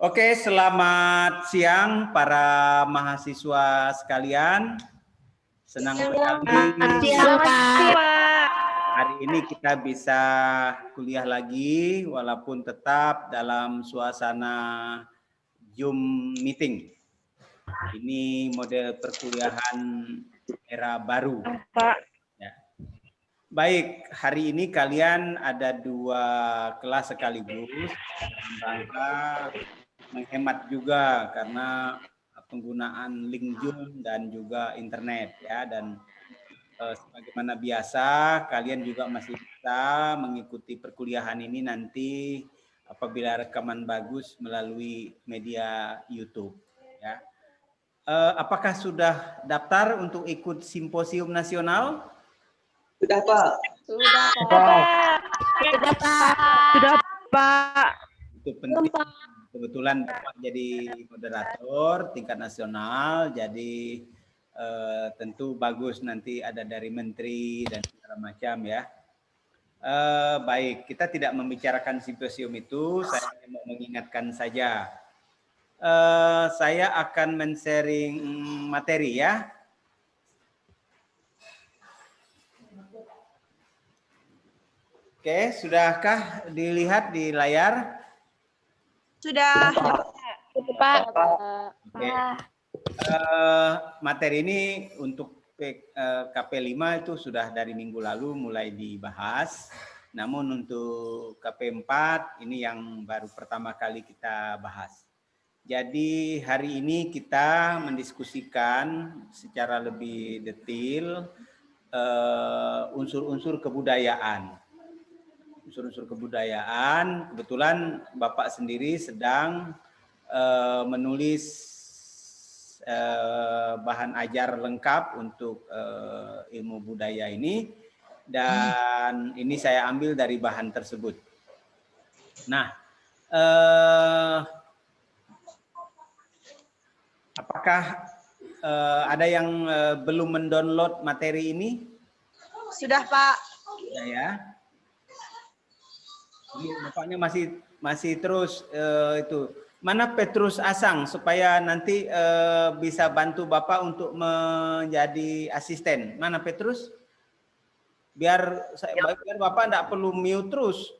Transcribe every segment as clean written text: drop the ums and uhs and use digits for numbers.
Oke, selamat siang para mahasiswa sekalian. Senang sekali hari ini kita bisa kuliah lagi walaupun tetap dalam suasana Zoom meeting. Ini model perkuliahan era baru. Ya. Baik, hari ini kalian ada 2 kelas sekaligus dalam rangka menghemat juga karena penggunaan link Zoom dan juga internet ya, dan sebagaimana biasa kalian juga masih bisa mengikuti perkuliahan ini nanti apabila rekaman bagus melalui media YouTube ya. Apakah sudah daftar untuk ikut simposium nasional? Sudah, Pak. Sudah, Pak. Sudah, Pak. Sudah, Pak. Itu penting. Kebetulan Bapak jadi moderator tingkat nasional, jadi tentu bagus nanti ada dari menteri dan segala macam ya. Baik, kita tidak membicarakan simposium itu, saya mau mengingatkan saja. Saya akan men-sharing materi ya. Oke, sudahkah dilihat di layar? Sudah. Pak. Oke. Materi ini untuk KP5 itu sudah dari minggu lalu mulai dibahas. Namun untuk KP4 ini yang baru pertama kali kita bahas. Jadi hari ini kita mendiskusikan secara lebih detail unsur-unsur kebudayaan. Unsur-unsur kebudayaan, kebetulan Bapak sendiri sedang menulis bahan ajar lengkap untuk ilmu budaya ini, dan ini saya ambil dari bahan tersebut. Nah, apakah ada yang belum mendownload materi ini? Sudah, Pak. Sudah ya. Bapaknya masih terus itu. Mana Petrus Asang supaya nanti bisa bantu Bapak untuk menjadi asisten. Mana Petrus? Biar Bapak enggak perlu mute terus.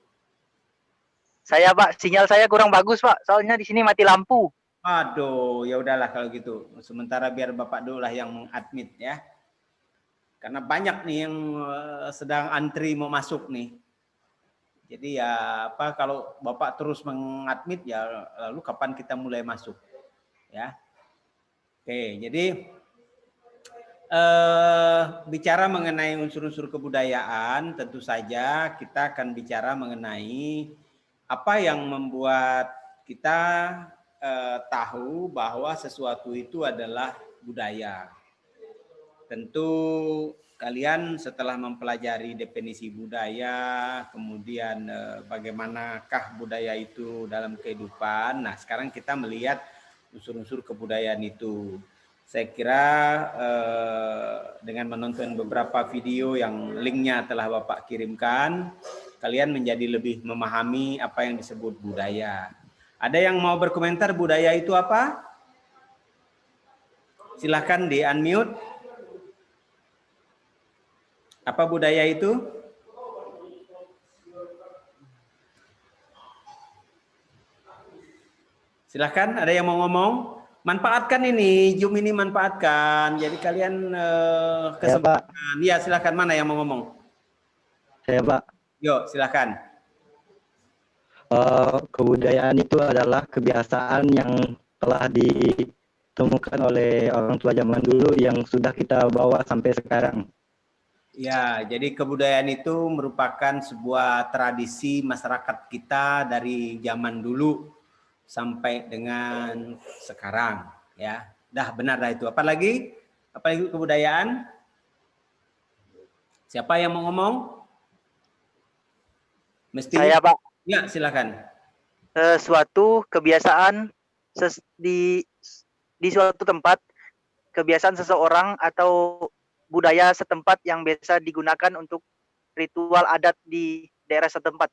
Saya, Pak, sinyal saya kurang bagus, Pak. Soalnya di sini mati lampu. Aduh, ya udahlah kalau gitu. Sementara biar Bapak dulu lah yang mengadmit ya. Karena banyak nih yang sedang antri mau masuk nih. Jadi ya kalau Bapak terus mengadmit ya lalu kapan kita mulai masuk ya. Oke, jadi bicara mengenai unsur-unsur kebudayaan, tentu saja kita akan bicara mengenai apa yang membuat kita tahu bahwa sesuatu itu adalah budaya. Tentu kalian setelah mempelajari definisi budaya, kemudian bagaimanakah budaya itu dalam kehidupan. Nah, sekarang kita melihat unsur-unsur kebudayaan itu. Saya kira dengan menonton beberapa video yang linknya telah Bapak kirimkan, kalian menjadi lebih memahami apa yang disebut budaya. Ada yang mau berkomentar budaya itu apa? Silahkan di unmute. Apa budaya itu? Silahkan, ada yang mau ngomong? Manfaatkan ini, Zoom ini manfaatkan. Jadi kalian kesempatan. Ya, silahkan, mana yang mau ngomong? Saya, Pak. Yuk, silahkan. Kebudayaan itu adalah kebiasaan yang telah ditemukan oleh orang tua zaman dulu yang sudah kita bawa sampai sekarang. Ya, jadi kebudayaan itu merupakan sebuah tradisi masyarakat kita dari zaman dulu sampai dengan sekarang, ya. Dah benar dah itu. Apalagi kebudayaan? Siapa yang mau ngomong? Mesti. Saya, Pak. Ya, silakan. Suatu kebiasaan di suatu tempat, kebiasaan seseorang atau budaya setempat yang biasa digunakan untuk ritual adat di daerah setempat.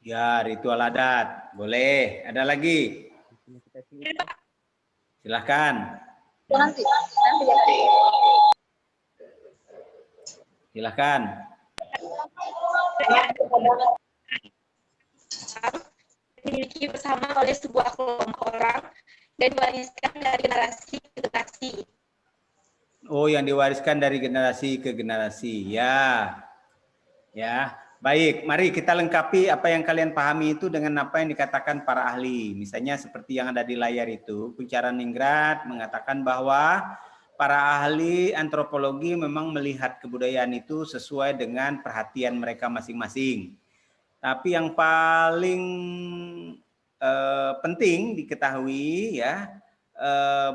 Ya, ritual adat. Boleh. Ada lagi? Silahkan. Silahkan. Dimiliki bersama oleh sebuah kelompok orang dan diwariskan dari generasi ke generasi. Oh, yang diwariskan dari generasi ke generasi. Ya. Ya. Baik, mari kita lengkapi apa yang kalian pahami itu dengan apa yang dikatakan para ahli. Misalnya seperti yang ada di layar itu, Kunchara Ningrat mengatakan bahwa para ahli antropologi memang melihat kebudayaan itu sesuai dengan perhatian mereka masing-masing. Tapi yang paling penting diketahui ya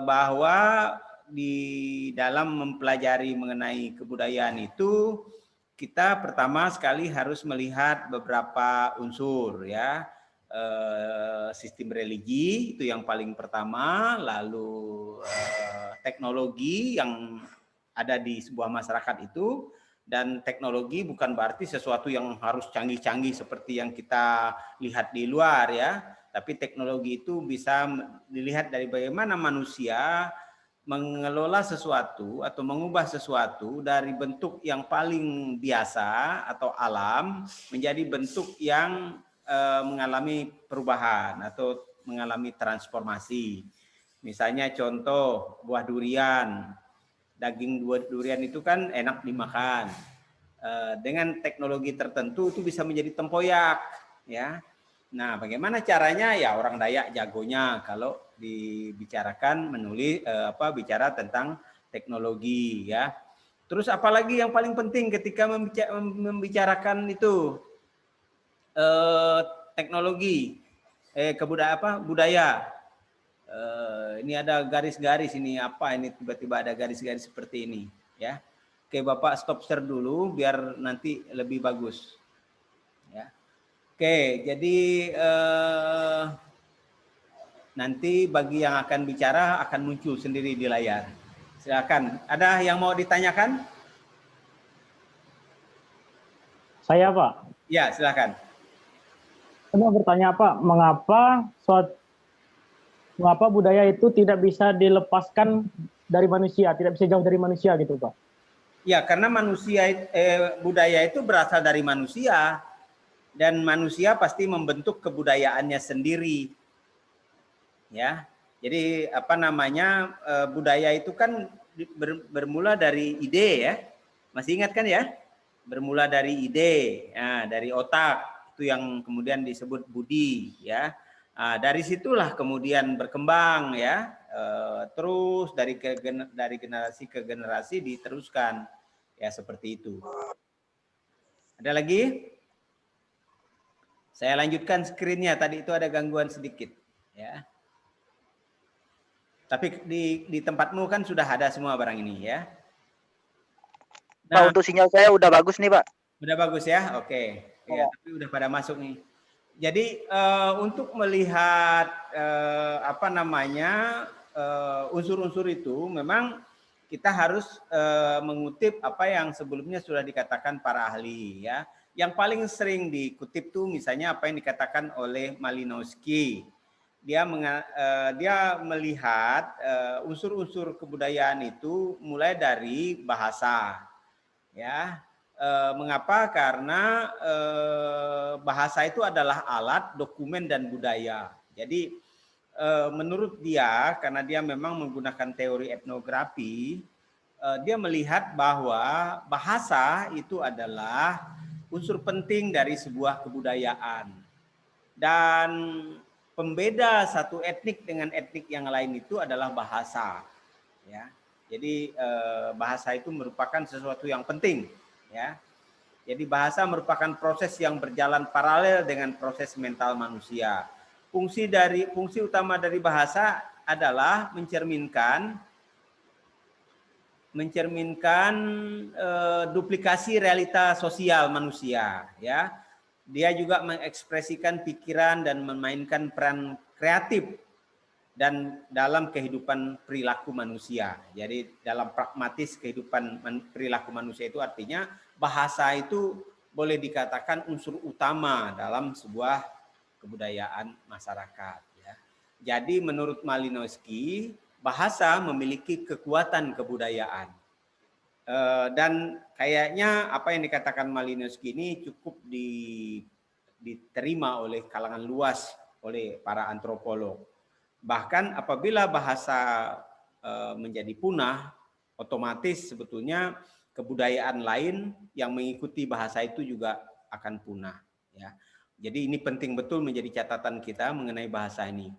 bahwa di dalam mempelajari mengenai kebudayaan itu kita pertama sekali harus melihat beberapa unsur ya. Sistem religi itu yang paling pertama, lalu teknologi yang ada di sebuah masyarakat itu, dan teknologi bukan berarti sesuatu yang harus canggih-canggih seperti yang kita lihat di luar ya, tapi teknologi itu bisa dilihat dari bagaimana manusia mengelola sesuatu atau mengubah sesuatu dari bentuk yang paling biasa atau alam menjadi bentuk yang mengalami perubahan atau mengalami transformasi. Misalnya contoh buah durian, daging buah durian itu kan enak dimakan. Dengan teknologi tertentu itu bisa menjadi tempoyak, ya. Nah, bagaimana caranya? Ya orang Dayak jagonya kalau dibicarakan bicara tentang teknologi ya. Terus apalagi yang paling penting ketika membicarakan itu teknologi budaya. Ini ada garis-garis ini apa ini tiba-tiba ada garis-garis seperti ini ya. Oke, Bapak stop share dulu biar nanti lebih bagus. Ya. Oke, jadi nanti bagi yang akan bicara akan muncul sendiri di layar. Silakan. Ada yang mau ditanyakan? Saya, Pak. Ya, silakan. Saya mau bertanya, Pak, mengapa budaya itu tidak bisa dilepaskan dari manusia, tidak bisa jauh dari manusia gitu, Pak? Ya, karena budaya itu berasal dari manusia dan manusia pasti membentuk kebudayaannya sendiri. Ya. Jadi budaya itu kan bermula dari ide ya. Masih ingat kan ya? Bermula dari ide, dari otak itu yang kemudian disebut budi ya. Dari situlah kemudian berkembang ya. Terus dari generasi ke generasi diteruskan ya seperti itu. Ada lagi? Saya lanjutkan screen-nya, tadi itu ada gangguan sedikit ya. Tapi di tempatmu kan sudah ada semua barang ini ya. Nah, Pak, untuk sinyal saya udah bagus nih, Pak. Udah bagus ya? Oke. Ya, tapi udah pada masuk nih. Jadi untuk melihat unsur-unsur itu memang kita harus mengutip apa yang sebelumnya sudah dikatakan para ahli ya. Yang paling sering dikutip tuh misalnya apa yang dikatakan oleh Malinowski. Dia melihat unsur-unsur kebudayaan itu mulai dari bahasa. Ya. Mengapa? Karena bahasa itu adalah alat, dokumen, dan budaya. Jadi menurut dia, karena dia memang menggunakan teori etnografi, dia melihat bahwa bahasa itu adalah unsur penting dari sebuah kebudayaan. Dan pembeda satu etnik dengan etnik yang lain itu adalah bahasa. Ya. Jadi bahasa itu merupakan sesuatu yang penting. Ya. Jadi bahasa merupakan proses yang berjalan paralel dengan proses mental manusia. Fungsi utama dari bahasa adalah mencerminkan duplikasi realita sosial manusia ya. Dia juga mengekspresikan pikiran dan memainkan peran kreatif dan dalam kehidupan perilaku manusia. Jadi dalam pragmatis kehidupan perilaku manusia itu artinya bahasa itu boleh dikatakan unsur utama dalam sebuah kebudayaan masyarakat. Ya. Jadi menurut Malinowski, bahasa memiliki kekuatan kebudayaan. Dan kayaknya apa yang dikatakan Malinowski ini cukup diterima oleh kalangan luas oleh para antropolog. Bahkan apabila bahasa menjadi punah, otomatis sebetulnya kebudayaan lain yang mengikuti bahasa itu juga akan punah. Ya. Jadi ini penting betul menjadi catatan kita mengenai bahasa ini.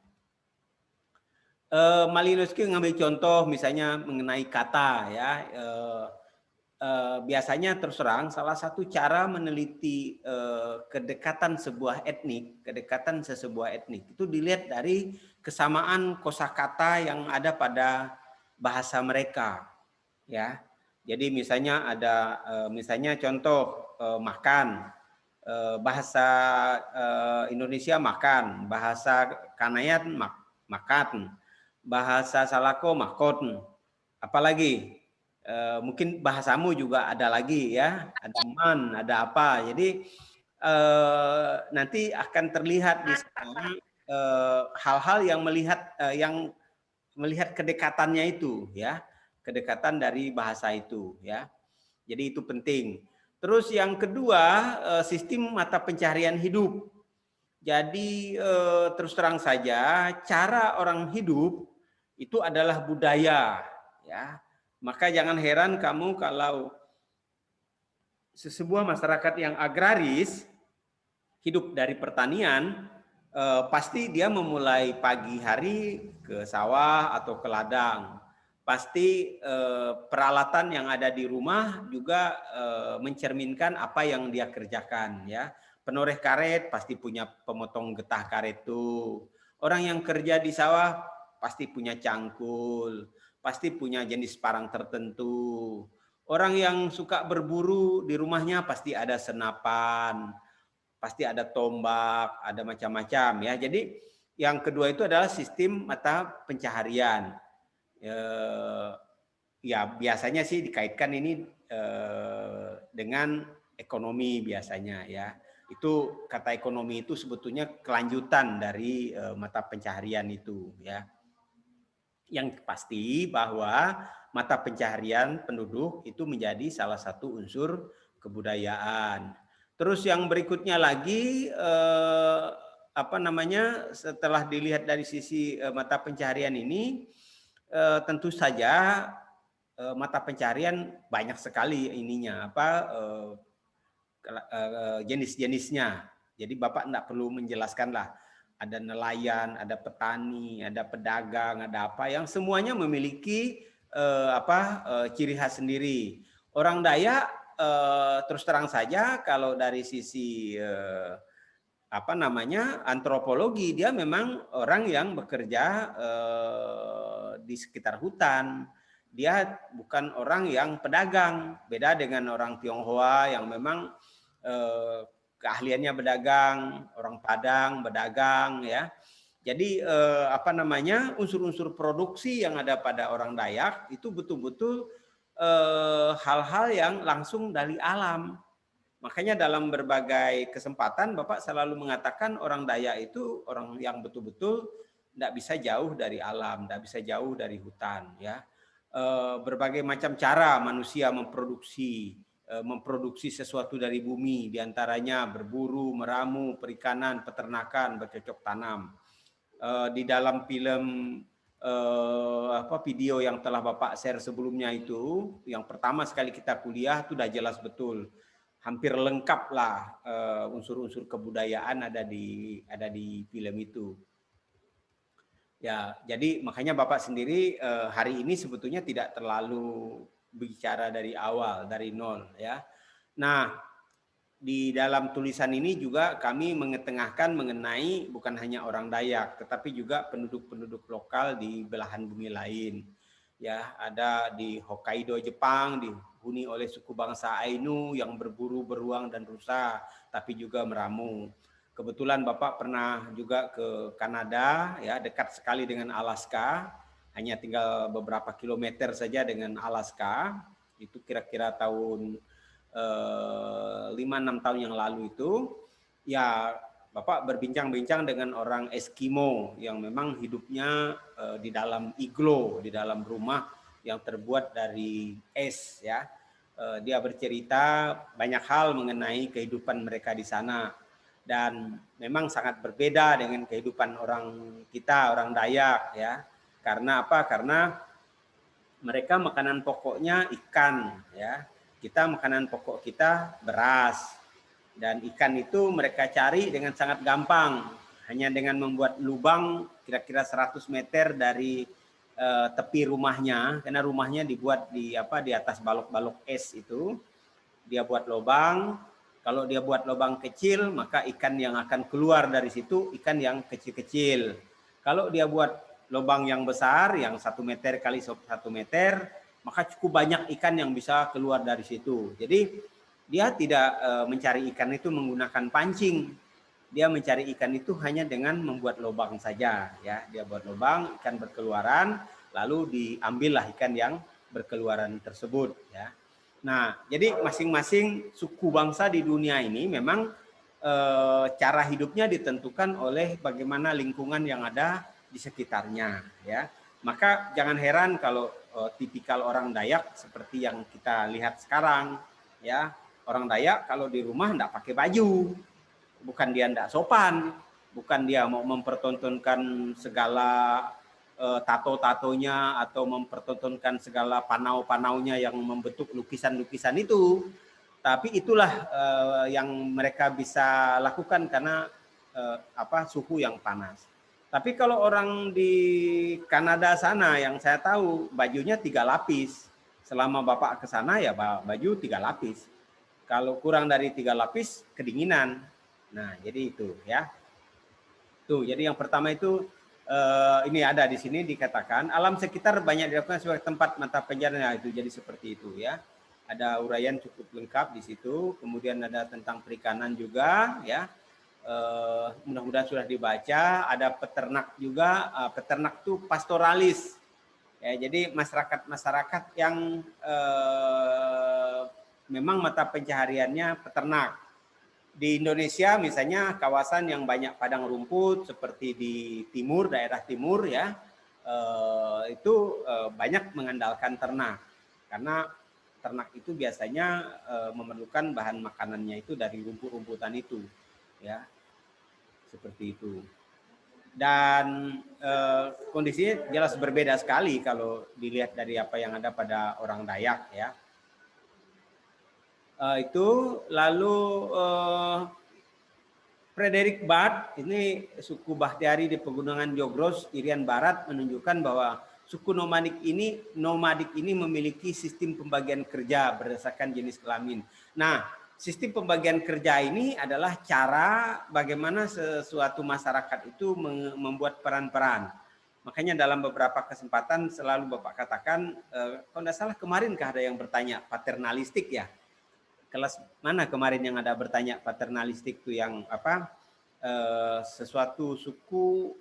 Malinowski mengambil contoh misalnya mengenai kata, ya. Biasanya terus terang salah satu cara meneliti kedekatan sebuah etnik, kedekatan sesebuah etnik itu dilihat dari kesamaan kosakata yang ada pada bahasa mereka, ya. Jadi misalnya ada misalnya contoh makan, bahasa Indonesia makan, bahasa Kanayan makan, bahasa Salako makon, apalagi mungkin bahasamu juga ada lagi ya, ada man, ada apa. Jadi nanti akan terlihat di sana hal-hal yang melihat kedekatannya itu, ya, kedekatan dari bahasa itu, ya. Jadi itu penting. Terus yang kedua, sistem mata pencaharian hidup. Jadi terus terang saja cara orang hidup itu adalah budaya, ya. Maka jangan heran kamu kalau sebuah masyarakat yang agraris hidup dari pertanian, pasti dia memulai pagi hari ke sawah atau ke ladang. Pasti peralatan yang ada di rumah juga mencerminkan apa yang dia kerjakan, ya. Penoreh karet pasti punya pemotong getah karet itu. Orang yang kerja di sawah pasti punya cangkul, pasti punya jenis parang tertentu. Orang yang suka berburu di rumahnya pasti ada senapan, pasti ada tombak, ada macam-macam, ya. Jadi yang kedua itu adalah sistem mata pencaharian. Ya biasanya sih dikaitkan ini dengan ekonomi biasanya, ya. Itu kata ekonomi itu sebetulnya kelanjutan dari mata pencaharian itu, ya. Yang pasti bahwa mata pencaharian penduduk itu menjadi salah satu unsur kebudayaan. Terus yang berikutnya lagi apa namanya, setelah dilihat dari sisi mata pencaharian ini, tentu saja mata pencaharian banyak sekali ininya, apa jenis-jenisnya. Jadi Bapak tidak perlu menjelaskan lah. Ada nelayan, ada petani, ada pedagang, ada apa yang semuanya memiliki ciri khas sendiri. Orang Dayak terus terang saja kalau dari sisi antropologi, dia memang orang yang bekerja di sekitar hutan. Dia bukan orang yang pedagang, beda dengan orang Tionghoa yang memang keahliannya berdagang, orang Padang berdagang, ya. Jadi unsur-unsur produksi yang ada pada orang Dayak itu betul-betul hal-hal yang langsung dari alam. Makanya dalam berbagai kesempatan Bapak selalu mengatakan orang Dayak itu orang yang betul-betul tidak bisa jauh dari alam, tidak bisa jauh dari hutan, ya. Berbagai macam cara manusia memproduksi sesuatu dari bumi, diantaranya berburu, meramu, perikanan, peternakan, bercocok tanam. Di dalam film video yang telah Bapak share sebelumnya itu, yang pertama sekali kita kuliah itu sudah jelas betul, hampir lengkap lah unsur-unsur kebudayaan ada di film itu. Ya, jadi makanya Bapak sendiri hari ini sebetulnya tidak terlalu bicara dari awal, dari nol, ya. Nah, di dalam tulisan ini juga kami mengetengahkan mengenai bukan hanya orang Dayak, tetapi juga penduduk-penduduk lokal di belahan bumi lain. Ya, ada di Hokkaido, Jepang, dihuni oleh suku bangsa Ainu yang berburu, beruang dan rusa, tapi juga meramu. Kebetulan Bapak pernah juga ke Kanada, ya, dekat sekali dengan Alaska, hanya tinggal beberapa kilometer saja dengan Alaska. Itu kira-kira tahun 5-6 tahun yang lalu itu, ya Bapak berbincang-bincang dengan orang Eskimo yang memang hidupnya di dalam iglo, di dalam rumah yang terbuat dari es ya. Dia bercerita banyak hal mengenai kehidupan mereka di sana dan memang sangat berbeda dengan kehidupan orang kita, orang Dayak ya. Karena apa? Karena mereka makanan pokoknya ikan ya. Kita makanan pokok kita beras. Dan ikan itu mereka cari dengan sangat gampang, hanya dengan membuat lubang kira-kira 100 meter dari tepi rumahnya, karena rumahnya dibuat di atas balok-balok es itu. Dia buat lubang, kalau dia buat lubang kecil, maka ikan yang akan keluar dari situ ikan yang kecil-kecil. Kalau dia buat lubang yang besar, yang 1 meter kali 1 meter, maka cukup banyak ikan yang bisa keluar dari situ. Jadi dia tidak mencari ikan itu menggunakan pancing. Dia mencari ikan itu hanya dengan membuat lubang saja ya. Dia buat lubang, ikan berkeluaran, lalu diambillah ikan yang berkeluaran tersebut ya. Nah, jadi masing-masing suku bangsa di dunia ini memang cara hidupnya ditentukan oleh bagaimana lingkungan yang ada di sekitarnya ya. Maka jangan heran kalau tipikal orang Dayak seperti yang kita lihat sekarang ya. Orang Dayak kalau di rumah enggak pakai baju, bukan dia enggak sopan, bukan dia mau mempertontonkan segala tato-tatonya atau mempertontonkan segala panau-panaunya yang membentuk lukisan-lukisan itu. Tapi itulah yang mereka bisa lakukan karena suhu yang panas. Tapi kalau orang di Kanada sana yang saya tahu bajunya 3 lapis. Selama Bapak ke sana ya baju 3 lapis. Kalau kurang dari 3 lapis kedinginan. Nah, jadi itu ya. Tuh, jadi yang pertama itu ini ada di sini dikatakan alam sekitar banyak dilakukan sebagai tempat mata pencaharian. Itu jadi seperti itu ya. Ada uraian cukup lengkap di situ. Kemudian ada tentang perikanan juga ya. Mudah-mudahan sudah dibaca. Ada peternak juga. Peternak itu pastoralis. Ya, jadi masyarakat yang memang mata pencahariannya peternak. Di Indonesia misalnya kawasan yang banyak padang rumput seperti di timur, daerah timur ya, itu banyak mengandalkan ternak. Karena ternak itu biasanya memerlukan bahan makanannya itu dari rumput-rumputan itu ya. Seperti itu. Dan kondisinya jelas berbeda sekali kalau dilihat dari apa yang ada pada orang Dayak ya. Itu lalu Frederick Bart, ini suku Bahtiari di Pegunungan Jogros, Irian Barat, menunjukkan bahwa suku nomadik ini memiliki sistem pembagian kerja berdasarkan jenis kelamin. Nah, sistem pembagian kerja ini adalah cara bagaimana sesuatu masyarakat itu membuat peran-peran. Makanya dalam beberapa kesempatan selalu Bapak katakan, kalau tidak salah kemarinkah ada yang bertanya paternalistik ya? Kelas mana kemarin yang ada bertanya paternalistik itu yang sesuatu suku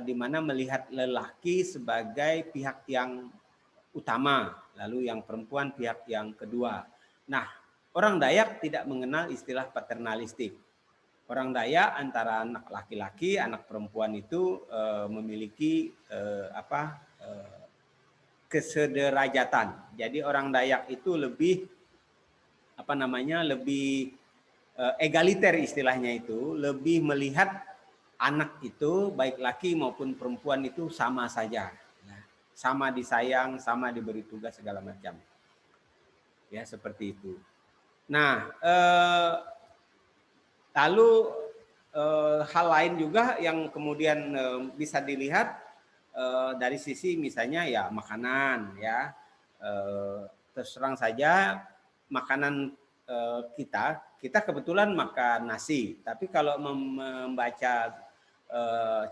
di mana melihat lelaki sebagai pihak yang utama, lalu yang perempuan pihak yang kedua. Nah, orang Dayak tidak mengenal istilah paternalistik. Orang Dayak antara anak laki-laki, anak perempuan itu memiliki kesederajatan. Jadi orang Dayak itu lebih lebih egaliter istilahnya itu, lebih melihat anak itu baik laki maupun perempuan itu sama saja, ya. Sama disayang, sama diberi tugas segala macam, ya seperti itu. Nah, lalu hal lain juga yang kemudian bisa dilihat dari sisi misalnya ya makanan, ya terus terang saja. Makanan kita kebetulan makan nasi, tapi kalau membaca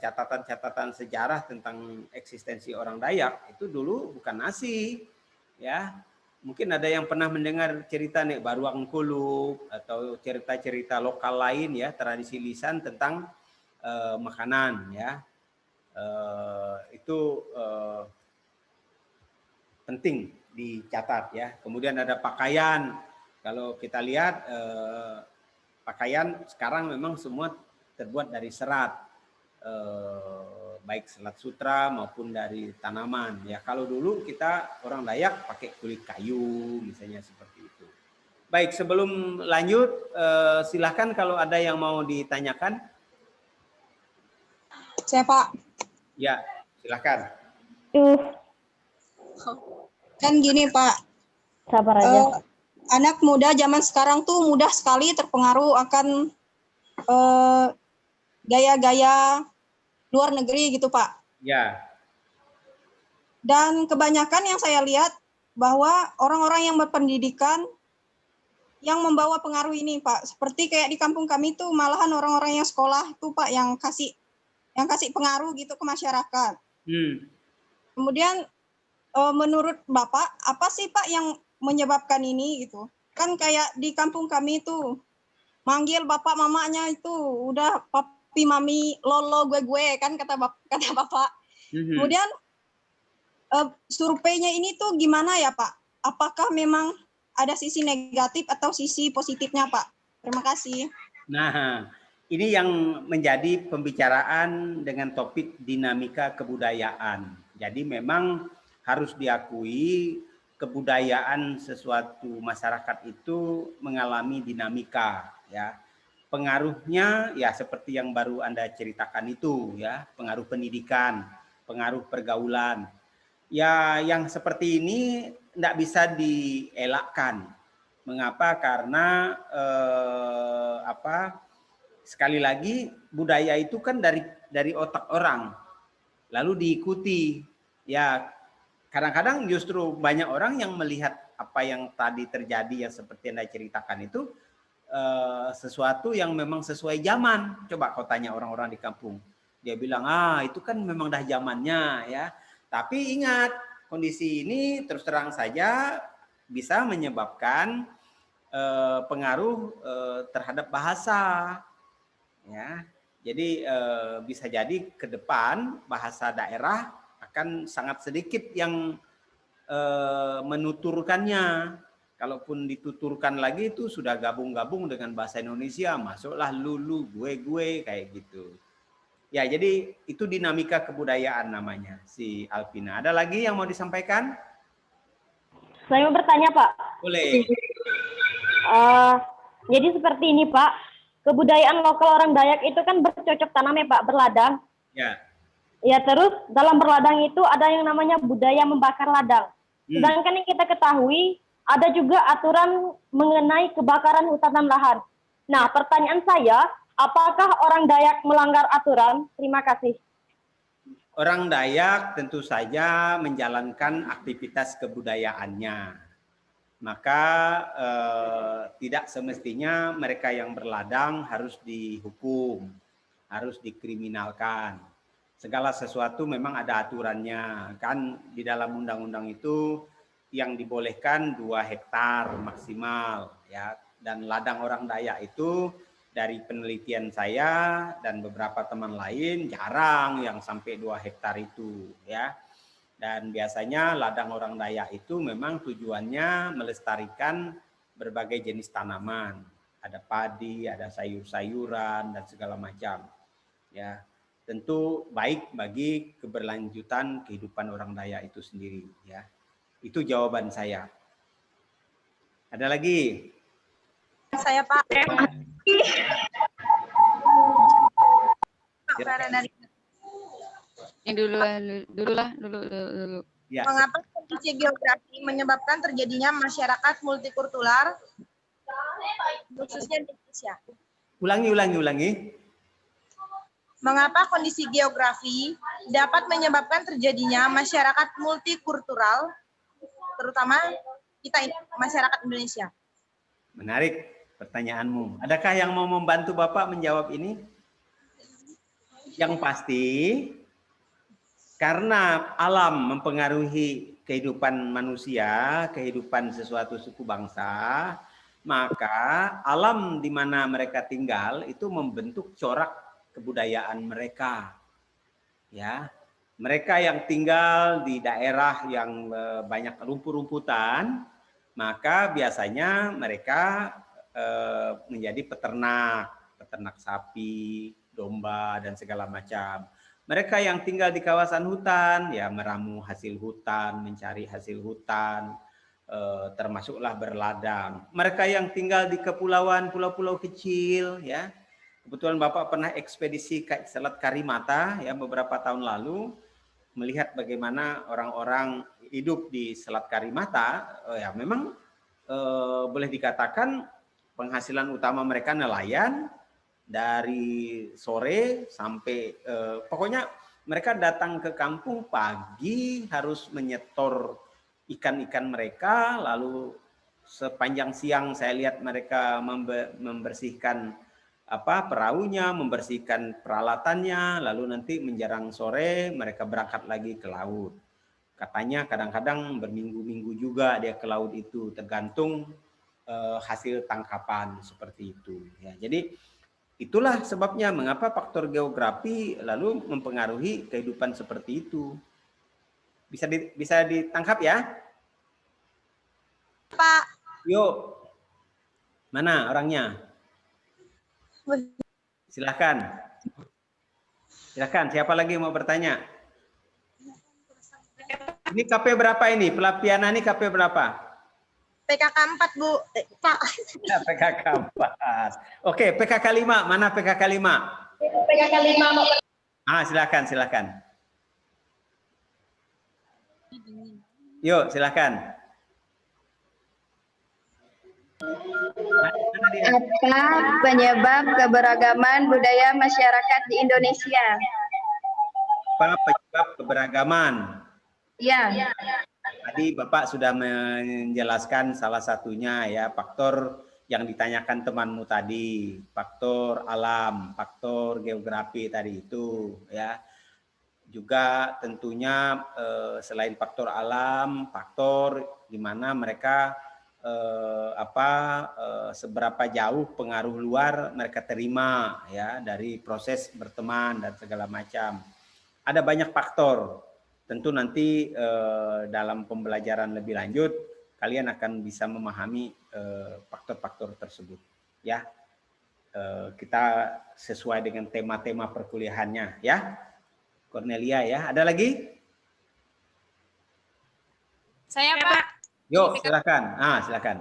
catatan-catatan sejarah tentang eksistensi orang Dayak itu dulu bukan nasi, ya. Mungkin ada yang pernah mendengar cerita nih Baruang Kuluk atau cerita-cerita lokal lain ya, tradisi lisan tentang makanan ya. Itu penting dicatat ya. Kemudian ada pakaian. Kalau kita lihat pakaian sekarang memang semua terbuat dari serat, baik serat sutra maupun dari tanaman. Ya, kalau dulu kita orang Dayak pakai kulit kayu, misalnya seperti itu. Baik, sebelum lanjut, silahkan kalau ada yang mau ditanyakan. Saya Pak. Ya, silahkan. Kan gini Pak, Sabar aja. anak muda zaman sekarang tuh mudah sekali terpengaruh akan gaya-gaya luar negeri gitu Pak. Ya. Dan kebanyakan yang saya lihat bahwa orang-orang yang berpendidikan yang membawa pengaruh ini Pak. Seperti kayak di kampung kami tuh malahan orang-orang yang sekolah tuh Pak yang kasih pengaruh gitu ke masyarakat. Kemudian menurut Bapak apa sih Pak yang menyebabkan ini gitu? Kan kayak di kampung kami tuh manggil bapak mamanya itu udah papi mami lolo gue kan kata Bapak. Kemudian surveinya ini tuh gimana ya Pak? Apakah memang ada sisi negatif atau sisi positifnya Pak? Terima kasih. Nah, ini yang menjadi pembicaraan dengan topik dinamika kebudayaan. Jadi memang harus diakui kebudayaan sesuatu masyarakat itu mengalami dinamika, ya. Pengaruhnya ya seperti yang baru Anda ceritakan itu, ya, pengaruh pendidikan, pengaruh pergaulan. Ya, yang seperti ini tidak bisa dielakkan. Mengapa? Karena sekali lagi budaya itu kan dari otak orang, lalu diikuti. Ya, kadang-kadang justru banyak orang yang melihat apa yang tadi terjadi yang seperti Anda ceritakan itu sesuatu yang memang sesuai zaman. Coba kau tanya orang-orang di kampung, dia bilang itu kan memang dah zamannya, ya. Tapi ingat, kondisi ini terus terang saja bisa menyebabkan pengaruh terhadap bahasa, ya. Jadi bisa jadi ke depan bahasa daerah akan sangat sedikit yang menuturkannya. Kalaupun dituturkan lagi itu sudah gabung-gabung dengan bahasa Indonesia, masuklah lulu, gue kayak gitu. Ya, jadi itu dinamika kebudayaan namanya si Alvina. Ada lagi yang mau disampaikan? Saya mau bertanya Pak. Boleh. Jadi seperti ini Pak, kebudayaan lokal orang Dayak itu kan bercocok tanam ya Pak, berladang. Ya. Ya, terus dalam berladang itu ada yang namanya budaya membakar ladang. Sedangkan yang kita ketahui ada juga aturan mengenai kebakaran hutan dan lahan. Nah, pertanyaan saya, apakah orang Dayak melanggar aturan? Terima kasih. Orang Dayak tentu saja menjalankan aktivitas kebudayaannya. Maka tidak semestinya mereka yang berladang harus dihukum, harus dikriminalkan. Segala sesuatu memang ada aturannya. Kan di dalam undang-undang itu yang dibolehkan 2 hektar maksimal, ya. Dan ladang orang Dayak itu dari penelitian saya dan beberapa teman lain jarang yang sampai 2 hektar itu, ya. Dan biasanya ladang orang Dayak itu memang tujuannya melestarikan berbagai jenis tanaman. Ada padi, ada sayur-sayuran dan segala macam. Ya, tentu baik bagi keberlanjutan kehidupan orang Dayak itu sendiri, ya. Itu jawaban saya. Ada lagi? Saya Pak. Dulu. Ya. Mengapa kondisi geografi menyebabkan terjadinya masyarakat multikultural khususnya di Indonesia? Ulangi. Mengapa kondisi geografi dapat menyebabkan terjadinya masyarakat multikultural, terutama kita masyarakat Indonesia? Menarik pertanyaanmu. Adakah yang mau membantu Bapak menjawab ini? Yang pasti, karena alam mempengaruhi kehidupan manusia, kehidupan sesuatu suku bangsa, maka alam di mana mereka tinggal itu membentuk corak kebudayaan mereka. Ya, mereka yang tinggal di daerah yang banyak rumput-rumputan, maka biasanya mereka menjadi peternak sapi domba dan segala macam. Mereka yang tinggal di kawasan hutan, ya meramu hasil hutan, mencari hasil hutan, termasuklah berladang. Mereka yang tinggal di kepulauan, pulau-pulau kecil, ya. Kebetulan Bapak pernah ekspedisi ke Selat Karimata, ya beberapa tahun lalu, melihat bagaimana orang-orang hidup di Selat Karimata, ya memang boleh dikatakan penghasilan utama mereka nelayan. Dari sore sampai pokoknya mereka datang ke kampung pagi harus menyetor ikan-ikan mereka, lalu sepanjang siang saya lihat mereka membersihkan perahunya, membersihkan peralatannya, lalu nanti menjelang sore mereka berangkat lagi ke laut. Katanya kadang-kadang berminggu-minggu juga dia ke laut itu, tergantung hasil tangkapan seperti itu. Ya, jadi itulah sebabnya mengapa faktor geografi lalu mempengaruhi kehidupan seperti itu. Bisa ditangkap ya? Pak. Yuk. Mana orangnya? Silahkan. Silahkan, siapa lagi mau bertanya? Ini KP berapa ini? Pelapianan ini KP berapa? PKK 4, Bu. Pak. Ya, PKK 4. Oke, PKK 5. Mana PKK 5? PKK 5. Silakan. Yuk, silakan. Apa penyebab keberagaman budaya masyarakat di Indonesia? Apa penyebab keberagaman? Ya. Tadi Bapak sudah menjelaskan salah satunya ya, faktor yang ditanyakan temanmu tadi, faktor alam, faktor geografi tadi itu ya. Juga tentunya selain faktor alam, faktor di mana mereka seberapa jauh pengaruh luar mereka terima ya dari proses berteman dan segala macam. Ada banyak faktor. Tentu nanti dalam pembelajaran lebih lanjut kalian akan bisa memahami faktor-faktor tersebut ya. Kita sesuai dengan tema-tema perkuliahannya ya. Cornelia ya. Ada lagi? Saya, Pak. Yuk, silakan. Silakan.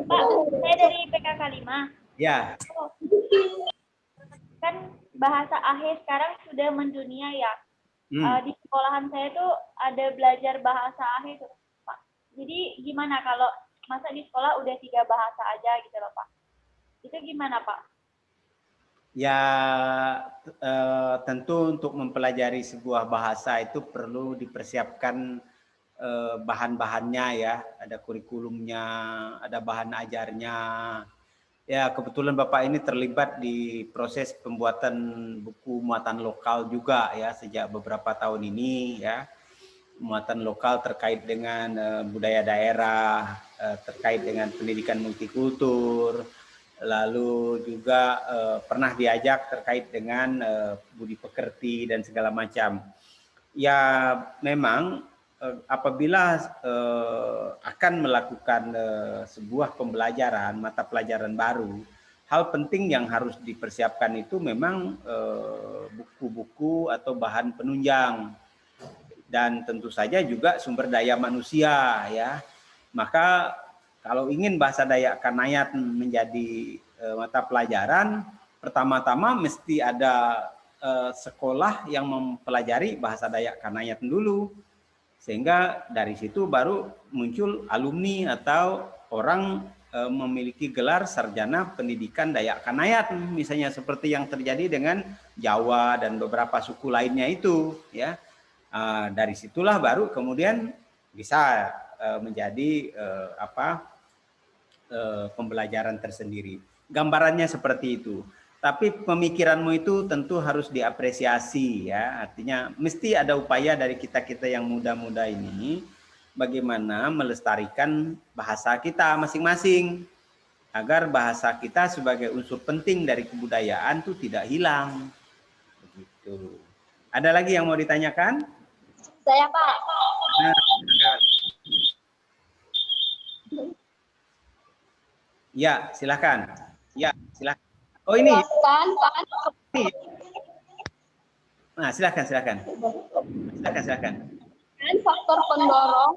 Pak, saya dari PKK 5. Ya. Kan bahasa Ahe sekarang sudah mendunia ya. Di sekolahan saya tuh ada belajar bahasa Ahe tuh, Pak. Jadi gimana kalau masa di sekolah udah 3 bahasa aja gitu loh, Pak? Itu gimana, Pak? Ya, tentu untuk mempelajari sebuah bahasa itu perlu dipersiapkan bahan-bahannya ya. Ada kurikulumnya, ada bahan ajarnya. Ya, kebetulan Bapak ini terlibat di proses pembuatan buku muatan lokal juga ya sejak beberapa tahun ini ya. Muatan lokal terkait dengan budaya daerah, terkait dengan pendidikan multikultur, lalu juga pernah diajak terkait dengan budi pekerti dan segala macam. Ya, memang apabila akan melakukan sebuah pembelajaran, mata pelajaran baru, hal penting yang harus dipersiapkan itu memang buku-buku atau bahan penunjang dan tentu saja juga sumber daya manusia ya. Maka kalau ingin bahasa Dayak Kanayat menjadi mata pelajaran, pertama-tama mesti ada sekolah yang mempelajari bahasa Dayak Kanayat dulu. Sehingga dari situ baru muncul alumni atau orang memiliki gelar sarjana pendidikan Dayak Kanayat, misalnya seperti yang terjadi dengan Jawa dan beberapa suku lainnya itu, ya. Dari situlah baru kemudian bisa menjadi pembelajaran tersendiri. Gambarannya seperti itu. Tapi pemikiranmu itu tentu harus diapresiasi ya. Artinya mesti ada upaya dari kita-kita yang muda-muda ini bagaimana melestarikan bahasa kita masing-masing agar bahasa kita sebagai unsur penting dari kebudayaan itu tidak hilang. Begitu. Ada lagi yang mau ditanyakan? Saya, Pak. Ya, silakan. Ya, silakan. Oh ini. Jelaskan Nah, silakan. Silakan. faktor pendorong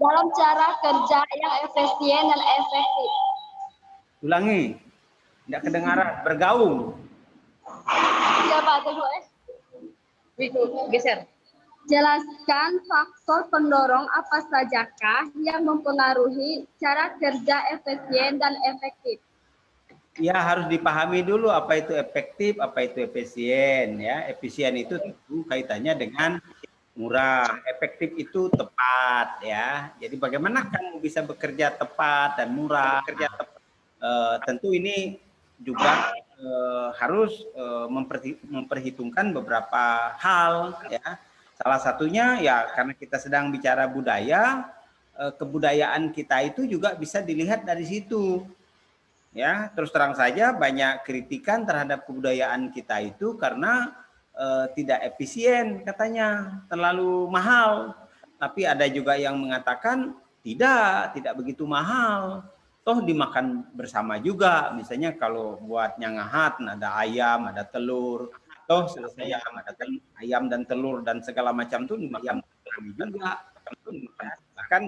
dalam cara kerja yang efisien dan efektif. Ulangi. Tidak kedengaran. Bergaung. Ya Pak, tunggu geser. Jelaskan faktor pendorong apa sajakah yang mempengaruhi cara kerja efisien dan efektif. Ya, harus dipahami dulu apa itu efektif, apa itu efisien. Ya, efisien itu tentu kaitannya dengan murah, efektif itu tepat. Ya, jadi bagaimana kamu bisa bekerja tepat dan murah? Tentu ini juga harus memperhitungkan beberapa hal. Ya, salah satunya ya karena kita sedang bicara budaya, kebudayaan kita itu juga bisa dilihat dari situ. Ya, terus terang saja banyak kritikan terhadap kebudayaan kita itu karena tidak efisien katanya, terlalu mahal. Tapi ada juga yang mengatakan tidak begitu mahal. Toh dimakan bersama juga. Misalnya kalau buat nyangahat ada ayam, ada telur. Toh selesai ayam dan telur dan segala macam tuh dimakan juga. Bahkan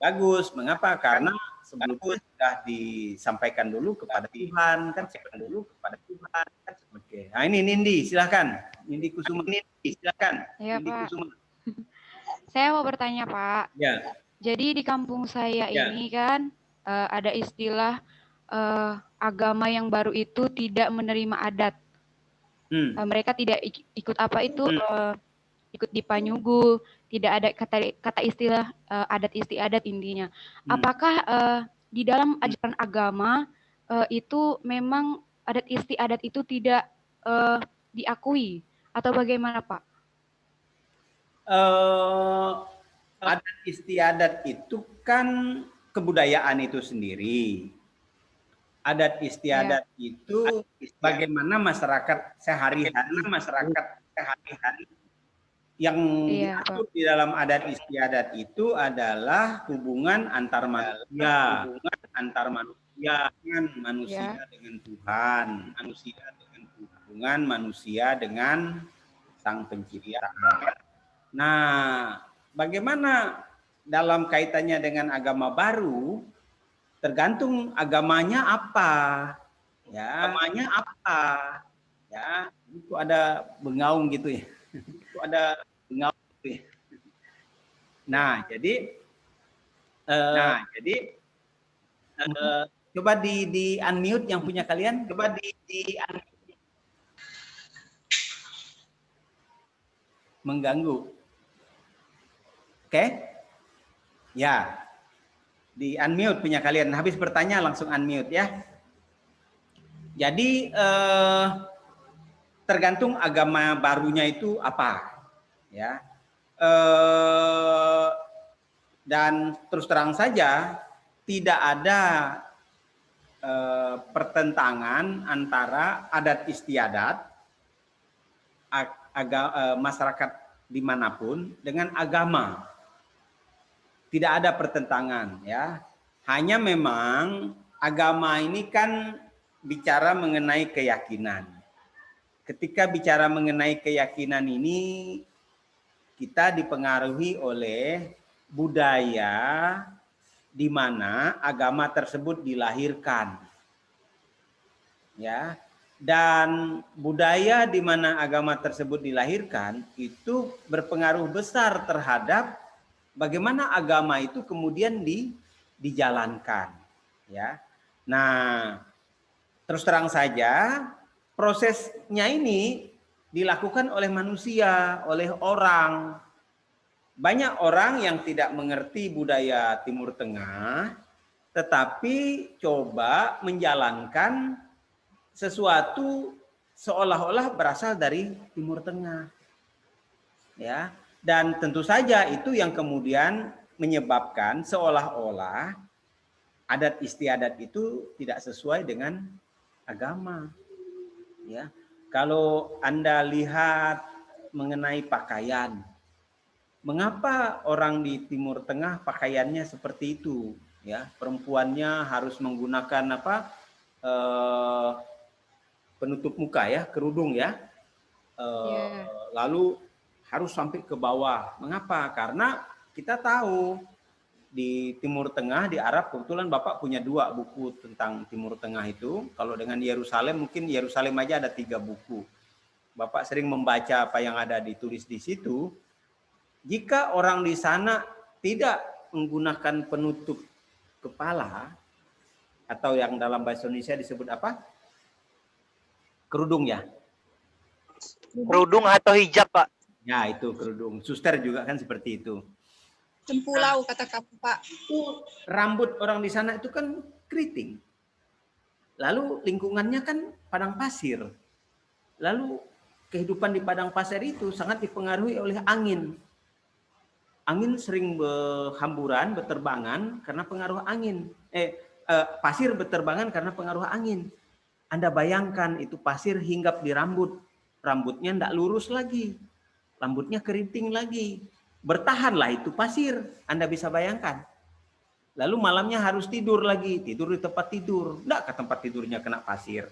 bagus. Mengapa? Karena sebelumnya sudah disampaikan dulu kepada Tuhan kan, Oke. Nah ini Nindi, silakan. Nindi Kusuma. Silakan. Ya, Nindi Pak. Kusuma. Saya mau bertanya, Pak. Ya. Jadi di kampung saya Ya. ini kan ada istilah agama yang baru itu tidak menerima adat. Mereka tidak ikut apa itu ikut dipanyugu, tidak ada kata istilah adat istiadat intinya. Apakah di dalam ajaran agama itu memang adat istiadat itu tidak diakui atau bagaimana, Pak? Adat istiadat itu kan kebudayaan itu sendiri. Adat istiadat itu bagaimana masyarakat sehari-hari yang diatur di dalam adat istiadat itu adalah hubungan antar manusia, dengan Tuhan, hubungan manusia dengan Sang Pencipta. Nah, bagaimana dalam kaitannya dengan agama baru? Tergantung agamanya apa, ya. Itu ada bengaung gitu ya. Nah, jadi coba di unmute yang punya kalian, coba di unmute. Mengganggu. Oke? Ya. Di unmute punya kalian. Habis bertanya langsung unmute ya. Jadi tergantung agama barunya itu apa, ya. Dan terus terang saja tidak ada pertentangan antara adat istiadat masyarakat dimanapun dengan agama. Tidak ada pertentangan, ya. Hanya memang agama ini kan bicara mengenai keyakinan. Ketika bicara mengenai keyakinan ini, kita dipengaruhi oleh budaya di mana agama tersebut dilahirkan. Ya. Dan budaya di mana agama tersebut dilahirkan itu berpengaruh besar terhadap bagaimana agama itu kemudian dijalankan, ya. Nah, terus terang saja prosesnya ini dilakukan oleh manusia, oleh orang. Banyak orang yang tidak mengerti budaya Timur Tengah, tetapi coba menjalankan sesuatu seolah-olah berasal dari Timur Tengah, ya. Dan tentu saja itu yang kemudian menyebabkan seolah-olah adat istiadat itu tidak sesuai dengan agama. Ya, kalau Anda lihat mengenai pakaian, mengapa orang di Timur Tengah pakaiannya seperti itu? ya. Perempuannya harus menggunakan apa? Penutup muka ya, kerudung ya. Lalu harus sampai ke bawah. Mengapa? Karena kita tahu di Timur Tengah, di Arab, kebetulan Bapak punya 2 buku tentang Timur Tengah itu. Kalau dengan Yerusalem, mungkin Yerusalem aja ada 3 buku. Bapak sering membaca apa yang ada ditulis di situ. Jika orang di sana tidak menggunakan penutup kepala, atau yang dalam bahasa Indonesia disebut apa? Kerudung ya? Kerudung atau hijab, Pak. Ya, itu kerudung. Suster juga kan seperti itu. Cempulau kata kamu, Pak. Rambut orang di sana itu kan keriting. Lalu lingkungannya kan padang pasir. Lalu kehidupan di padang pasir itu sangat dipengaruhi oleh angin. Angin sering berhamburan, berterbangan karena pengaruh angin. Pasir berterbangan karena pengaruh angin. Anda bayangkan itu pasir hinggap di rambut. Rambutnya tidak lurus lagi. Rambutnya keriting lagi. Bertahanlah itu pasir, Anda bisa bayangkan. Lalu malamnya harus tidur lagi, tidur di tempat tidur. Enggak ke tempat tidurnya kena pasir.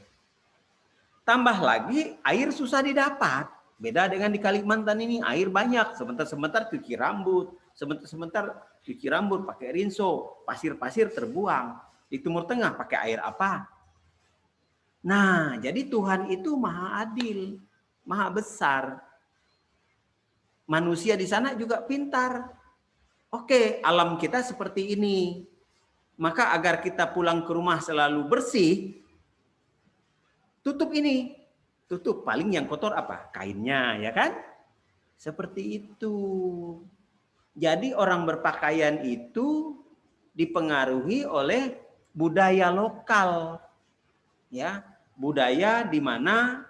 Tambah lagi air susah didapat. Beda dengan di Kalimantan ini, air banyak. Sebentar-sebentar cuci rambut, sebentar-sebentar cuci rambut pakai rinso, pasir-pasir terbuang. Di Timur Tengah pakai air apa? Nah, jadi Tuhan itu maha adil, maha besar. Manusia di sana juga pintar. Oke, alam kita seperti ini. Maka agar kita pulang ke rumah selalu bersih, tutup ini. Tutup, paling yang kotor apa? Kainnya, ya kan? Seperti itu. Jadi orang berpakaian itu dipengaruhi oleh budaya lokal. Ya, budaya di mana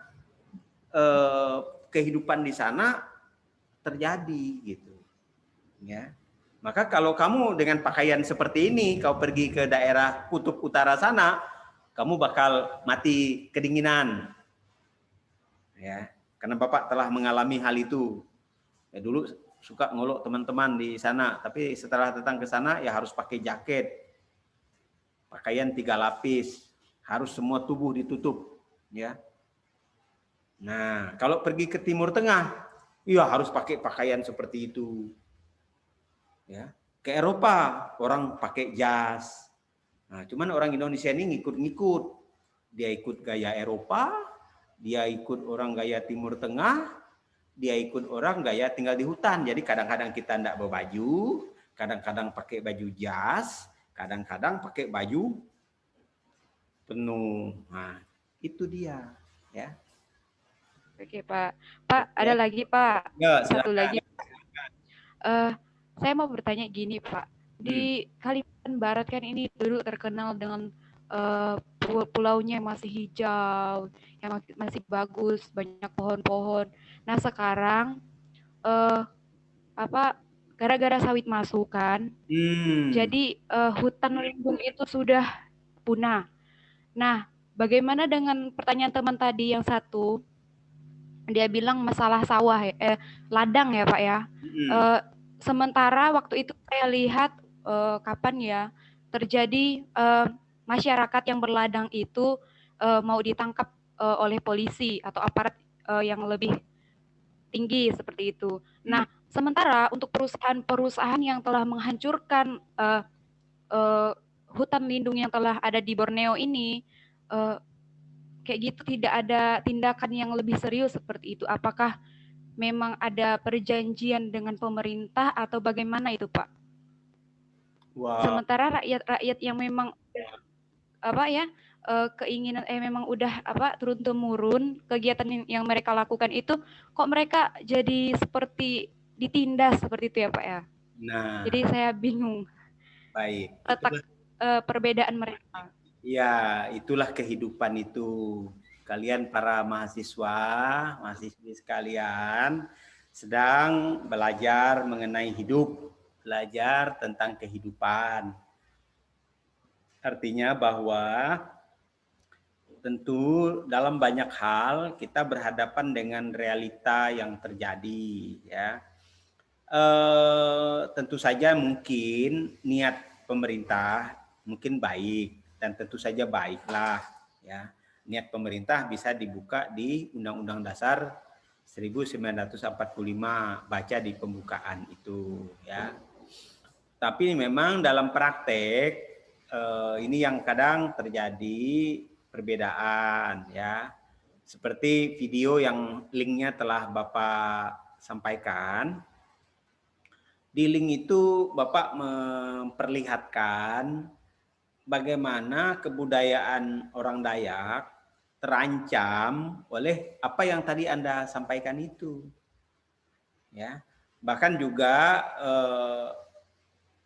kehidupan di sana terjadi gitu, ya. Maka kalau kamu dengan pakaian seperti ini, kau pergi ke daerah kutub utara sana, kamu bakal mati kedinginan, ya. Karena Bapak telah mengalami hal itu. Ya, dulu suka ngolok teman-teman di sana, tapi setelah datang ke sana ya harus pakai jaket, pakaian 3 lapis, harus semua tubuh ditutup, ya. Nah, kalau pergi ke Timur Tengah, iya harus pakai pakaian seperti itu. Ya, ke Eropa orang pakai jas. Nah, cuman orang Indonesia ini ngikut-ngikut. Dia ikut gaya Eropa, dia ikut orang gaya Timur Tengah, dia ikut orang gaya tinggal di hutan. Jadi kadang-kadang kita enggak berbaju, kadang-kadang pakai baju jas, kadang-kadang pakai baju penuh. Nah, itu dia, ya. Oke, Pak. Pak, ada lagi, Pak. Ya, satu lagi. Saya mau bertanya gini, Pak. Di Kalimantan Barat kan ini dulu terkenal dengan pulaunya yang masih hijau, yang masih bagus, banyak pohon-pohon. Nah, sekarang gara-gara sawit masuk kan, jadi hutan lindung itu sudah punah. Nah, bagaimana dengan pertanyaan teman tadi yang satu? Dia bilang masalah sawah, ladang ya Pak ya. Sementara waktu itu saya lihat kapan ya terjadi masyarakat yang berladang itu mau ditangkap oleh polisi atau aparat yang lebih tinggi seperti itu. Nah, sementara untuk perusahaan-perusahaan yang telah menghancurkan hutan lindung yang telah ada di Borneo ini, kayak gitu tidak ada tindakan yang lebih serius seperti itu. Apakah memang ada perjanjian dengan pemerintah atau bagaimana itu, Pak? Wow. Sementara rakyat-rakyat yang memang keinginan memang udah turun temurun kegiatan yang mereka lakukan itu, kok mereka jadi seperti ditindas seperti itu ya Pak ya? Nah. Jadi saya bingung. Baik. Letak perbedaan mereka. Ya, itulah kehidupan itu. Kalian para mahasiswi sekalian sedang belajar mengenai hidup, belajar tentang kehidupan. Artinya bahwa tentu dalam banyak hal kita berhadapan dengan realita yang terjadi, ya. Tentu saja mungkin niat pemerintah mungkin baik dan tentu saja baiklah ya. Niat pemerintah bisa dibuka di Undang-Undang Dasar 1945, baca di pembukaan itu ya. Tapi memang dalam praktek ini yang kadang terjadi perbedaan ya. Seperti video yang linknya telah Bapak sampaikan. Di link itu Bapak memperlihatkan bagaimana kebudayaan orang Dayak terancam oleh apa yang tadi Anda sampaikan itu. Ya. Bahkan juga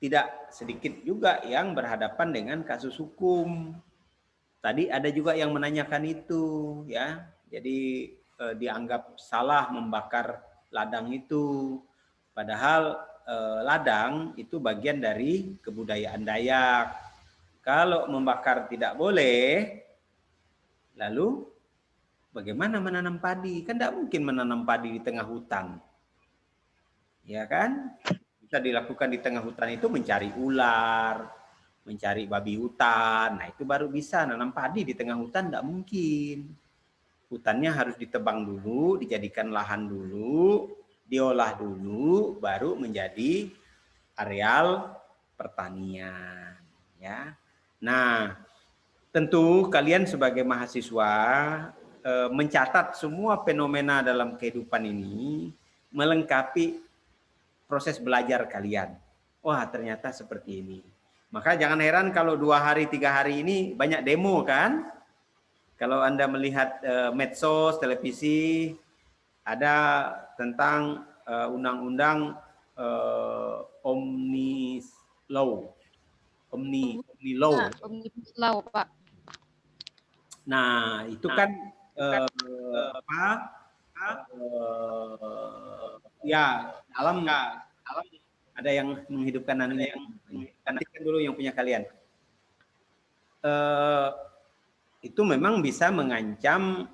tidak sedikit juga yang berhadapan dengan kasus hukum. Tadi ada juga yang menanyakan itu ya. Jadi dianggap salah membakar ladang itu. Padahal ladang itu bagian dari kebudayaan Dayak. Kalau membakar tidak boleh, lalu bagaimana menanam padi? Kan tidak mungkin menanam padi di tengah hutan. Ya kan? Bisa dilakukan di tengah hutan itu mencari ular, mencari babi hutan. Nah itu baru bisa nanam padi di tengah hutan, tidak mungkin. Hutannya harus ditebang dulu, dijadikan lahan dulu, diolah dulu, baru menjadi areal pertanian. Ya. Nah, tentu kalian sebagai mahasiswa mencatat semua fenomena dalam kehidupan ini, melengkapi proses belajar kalian. Wah, ternyata seperti ini. Maka jangan heran kalau 2 hari, 3 hari ini banyak demo kan? Kalau Anda melihat medsos, televisi, ada tentang undang-undang Omnibus Law. Omnibus Law, Pak. Nah, itu kan ya alam ada yang menghidupkan anunya, nantikan dulu yang punya kalian. Itu memang bisa mengancam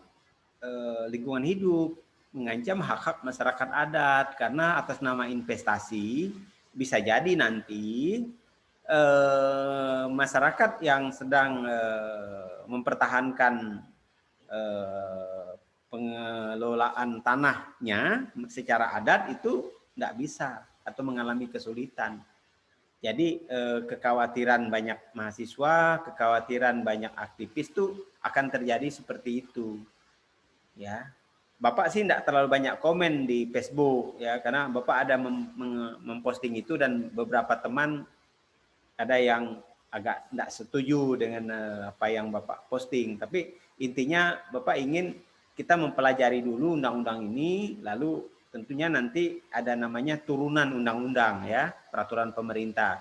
lingkungan hidup, mengancam hak-hak masyarakat adat karena atas nama investasi bisa jadi nanti masyarakat yang sedang mempertahankan pengelolaan tanahnya secara adat itu tidak bisa atau mengalami kesulitan. Jadi kekhawatiran banyak mahasiswa, kekhawatiran banyak aktivis itu akan terjadi seperti itu. Ya, Bapak sih tidak terlalu banyak komen di Facebook ya, karena Bapak ada memposting itu dan beberapa teman ada yang agak tidak setuju dengan apa yang Bapak posting. Tapi intinya Bapak ingin kita mempelajari dulu undang-undang ini, lalu tentunya nanti ada namanya turunan undang-undang ya, peraturan pemerintah.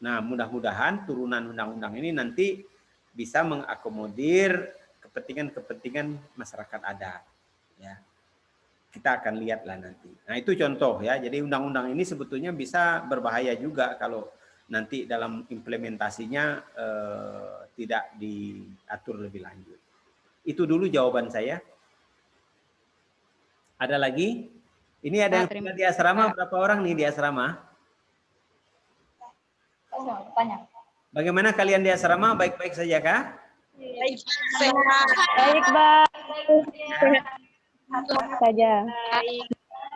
Nah, mudah-mudahan turunan undang-undang ini nanti bisa mengakomodir kepentingan-kepentingan masyarakat adat. Ya, kita akan lihatlah nanti. Nah, itu contoh ya. Jadi undang-undang ini sebetulnya bisa berbahaya juga kalau nanti dalam implementasinya tidak diatur lebih lanjut. Itu dulu jawaban saya. Ada lagi? Ini ada yang tinggal di asrama, berapa orang nih di asrama? Bagaimana kalian di asrama? Baik-baik saja kah? Baik, Pak. Saja.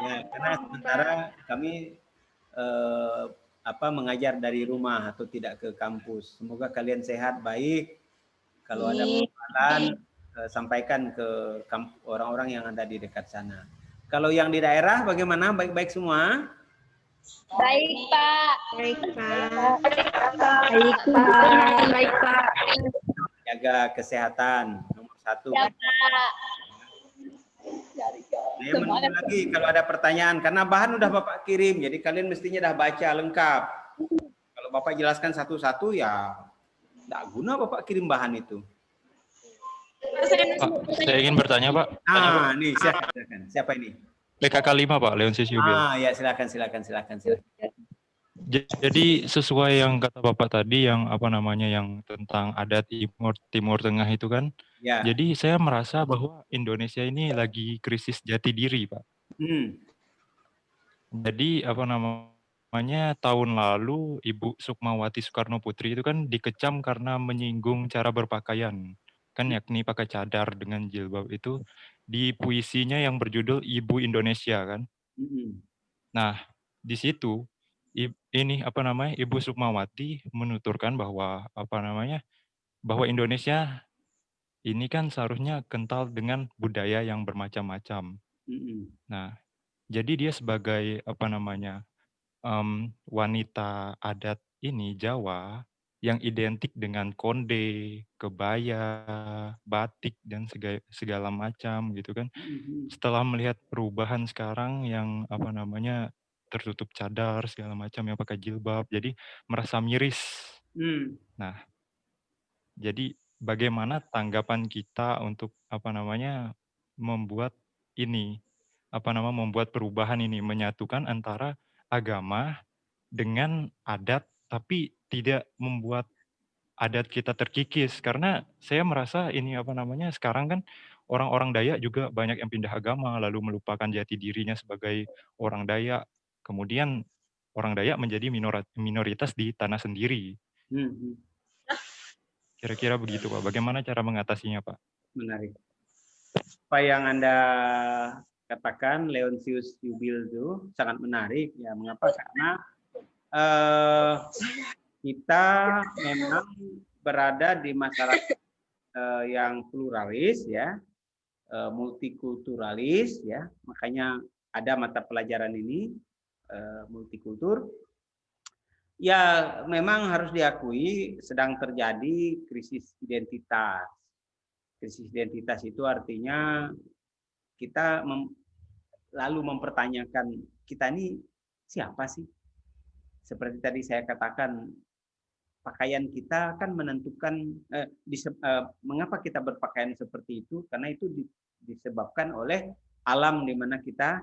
Ya, karena sementara kami mengajar dari rumah atau tidak ke kampus. Semoga kalian sehat, baik. Kalau ada persoalan, sampaikan ke orang-orang yang ada di dekat sana. Kalau yang di daerah bagaimana? Baik-baik semua? Baik, Pak. Baik, Pak. Baik, Pak. Baik, Pak. Jaga kesehatan, nomor 1. Ya, Pak. Saya menunggu lagi kalau ada pertanyaan, karena bahan udah Bapak kirim, jadi kalian mestinya dah baca lengkap. Kalau Bapak jelaskan satu-satu ya tidak guna Bapak kirim bahan itu. Pak, saya ingin bertanya, Pak. Nih silakan. Siapa ini? PKK 5, Pak, Leonsis Yubio. Ya silakan. Jadi sesuai yang kata Bapak tadi yang yang tentang adat Timur Tengah itu kan. Ya. Jadi saya merasa bahwa Indonesia ini lagi krisis jati diri, Pak. Jadi namanya tahun lalu Ibu Sukmawati Soekarno Putri itu kan dikecam karena menyinggung cara berpakaian. Kan yakni pakai cadar dengan jilbab itu di puisinya yang berjudul Ibu Indonesia kan. Nah, di situ ini apa namanya Ibu Sukmawati menuturkan bahwa apa namanya bahwa Indonesia ini kan seharusnya kental dengan budaya yang bermacam-macam. Nah, jadi dia sebagai apa namanya wanita adat ini Jawa yang identik dengan konde, kebaya, batik dan segala macam gitu kan. Setelah melihat perubahan sekarang yang apa namanya tertutup cadar segala macam yang pakai jilbab, jadi merasa miris. Nah, jadi bagaimana tanggapan kita untuk apa namanya membuat ini membuat perubahan ini menyatukan antara agama dengan adat tapi tidak membuat adat kita terkikis karena saya merasa ini apa namanya sekarang kan orang-orang Dayak juga banyak yang pindah agama lalu melupakan jati dirinya sebagai orang Dayak, kemudian orang Dayak menjadi minoritas di tanah sendiri. Kira-kira begitu Pak. Bagaimana cara mengatasinya Pak? Menarik. Apa yang Anda katakan Leonsius Yubil itu sangat menarik ya. Mengapa? Karena kita memang berada di masyarakat yang pluralis ya, multikulturalis ya. Makanya ada mata pelajaran ini multikultur. Ya, memang harus diakui sedang terjadi krisis identitas. Krisis identitas itu artinya kita lalu mempertanyakan kita ini siapa sih? Seperti tadi saya katakan, pakaian kita kan menentukan mengapa kita berpakaian seperti itu, karena itu disebabkan oleh alam di mana kita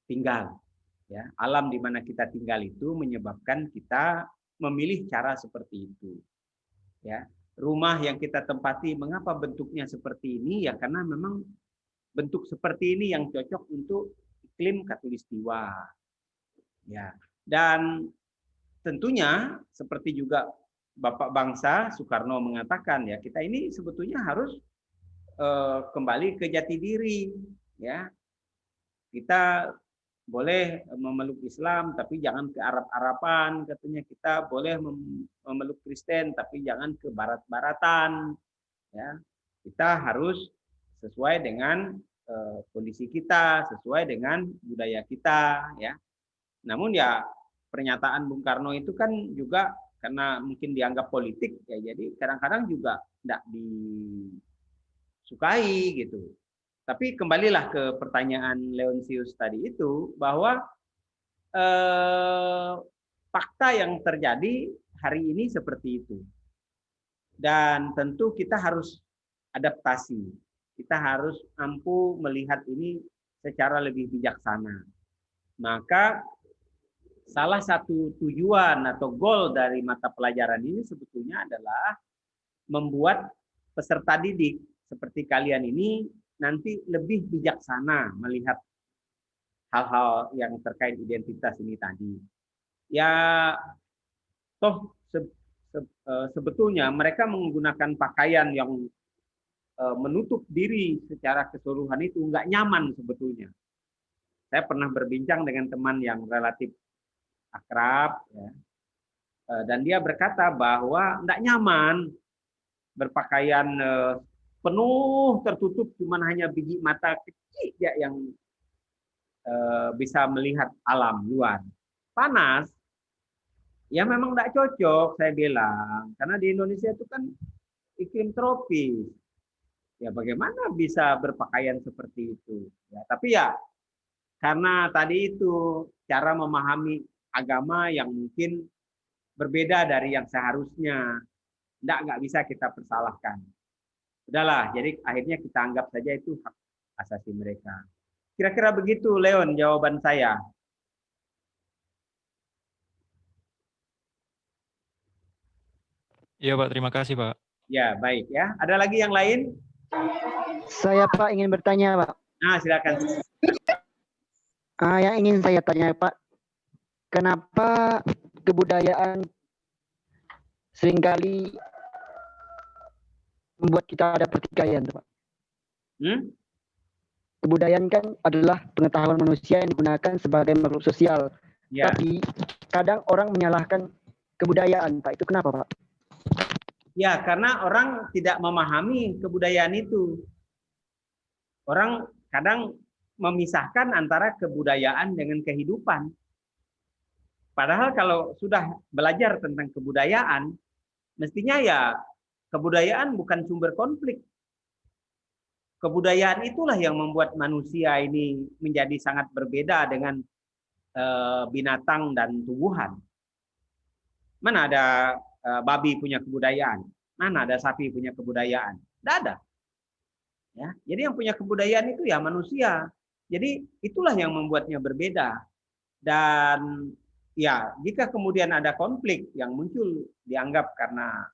tinggal. Ya, alam di mana kita tinggal itu menyebabkan kita memilih cara seperti itu. Ya, rumah yang kita tempati mengapa bentuknya seperti ini? Ya karena memang bentuk seperti ini yang cocok untuk iklim khatulistiwa. Ya, dan tentunya seperti juga Bapak Bangsa Soekarno mengatakan ya kita ini sebetulnya harus kembali ke jati diri ya. Kita boleh memeluk Islam tapi jangan ke Arab-Araban katanya, kita boleh memeluk Kristen tapi jangan ke barat-baratan ya. Kita harus sesuai dengan kondisi kita, sesuai dengan budaya kita ya. Namun ya pernyataan Bung Karno itu kan juga karena mungkin dianggap politik ya, jadi kadang-kadang juga tidak disukai gitu. Tapi kembalilah ke pertanyaan Leonsius tadi itu bahwa fakta yang terjadi hari ini seperti itu. Dan tentu kita harus adaptasi. Kita harus mampu melihat ini secara lebih bijaksana. Maka salah satu tujuan atau goal dari mata pelajaran ini sebetulnya adalah membuat peserta didik seperti kalian ini nanti lebih bijaksana melihat hal-hal yang terkait identitas ini tadi. Ya, toh sebetulnya mereka menggunakan pakaian yang menutup diri secara keseluruhan itu nggak nyaman sebetulnya. Saya pernah berbincang dengan teman yang relatif akrab, ya, dan dia berkata bahwa tidak nyaman berpakaian penuh tertutup, cuman hanya biji mata kecil ya yang bisa melihat alam luar. Panas, ya memang tidak cocok saya bilang, karena di Indonesia itu kan iklim tropis. Ya bagaimana bisa berpakaian seperti itu? Ya, tapi ya karena tadi itu cara memahami agama yang mungkin berbeda dari yang seharusnya, nggak bisa kita persalahkan. Udahlah, jadi akhirnya kita anggap saja itu hak asasi mereka. Kira-kira begitu, Leon, jawaban saya. Iya Pak, terima kasih Pak. Ya, baik ya. Ada lagi yang lain? Saya Pak ingin bertanya Pak. Nah, silakan. Yang ingin saya tanya Pak, kenapa kebudayaan seringkali membuat kita ada pertikaian, Pak? Kebudayaan kan adalah pengetahuan manusia yang digunakan sebagai makhluk sosial. Ya. Tapi kadang orang menyalahkan kebudayaan, Pak. Itu kenapa, Pak? Ya, karena orang tidak memahami kebudayaan itu. Orang kadang memisahkan antara kebudayaan dengan kehidupan. Padahal kalau sudah belajar tentang kebudayaan, mestinya ya kebudayaan bukan sumber konflik. Kebudayaan itulah yang membuat manusia ini menjadi sangat berbeda dengan binatang dan tumbuhan. Mana ada babi punya kebudayaan? Mana ada sapi punya kebudayaan? Tidak ada. Ya, jadi yang punya kebudayaan itu ya manusia. Jadi itulah yang membuatnya berbeda. Dan ya, jika kemudian ada konflik yang muncul dianggap karena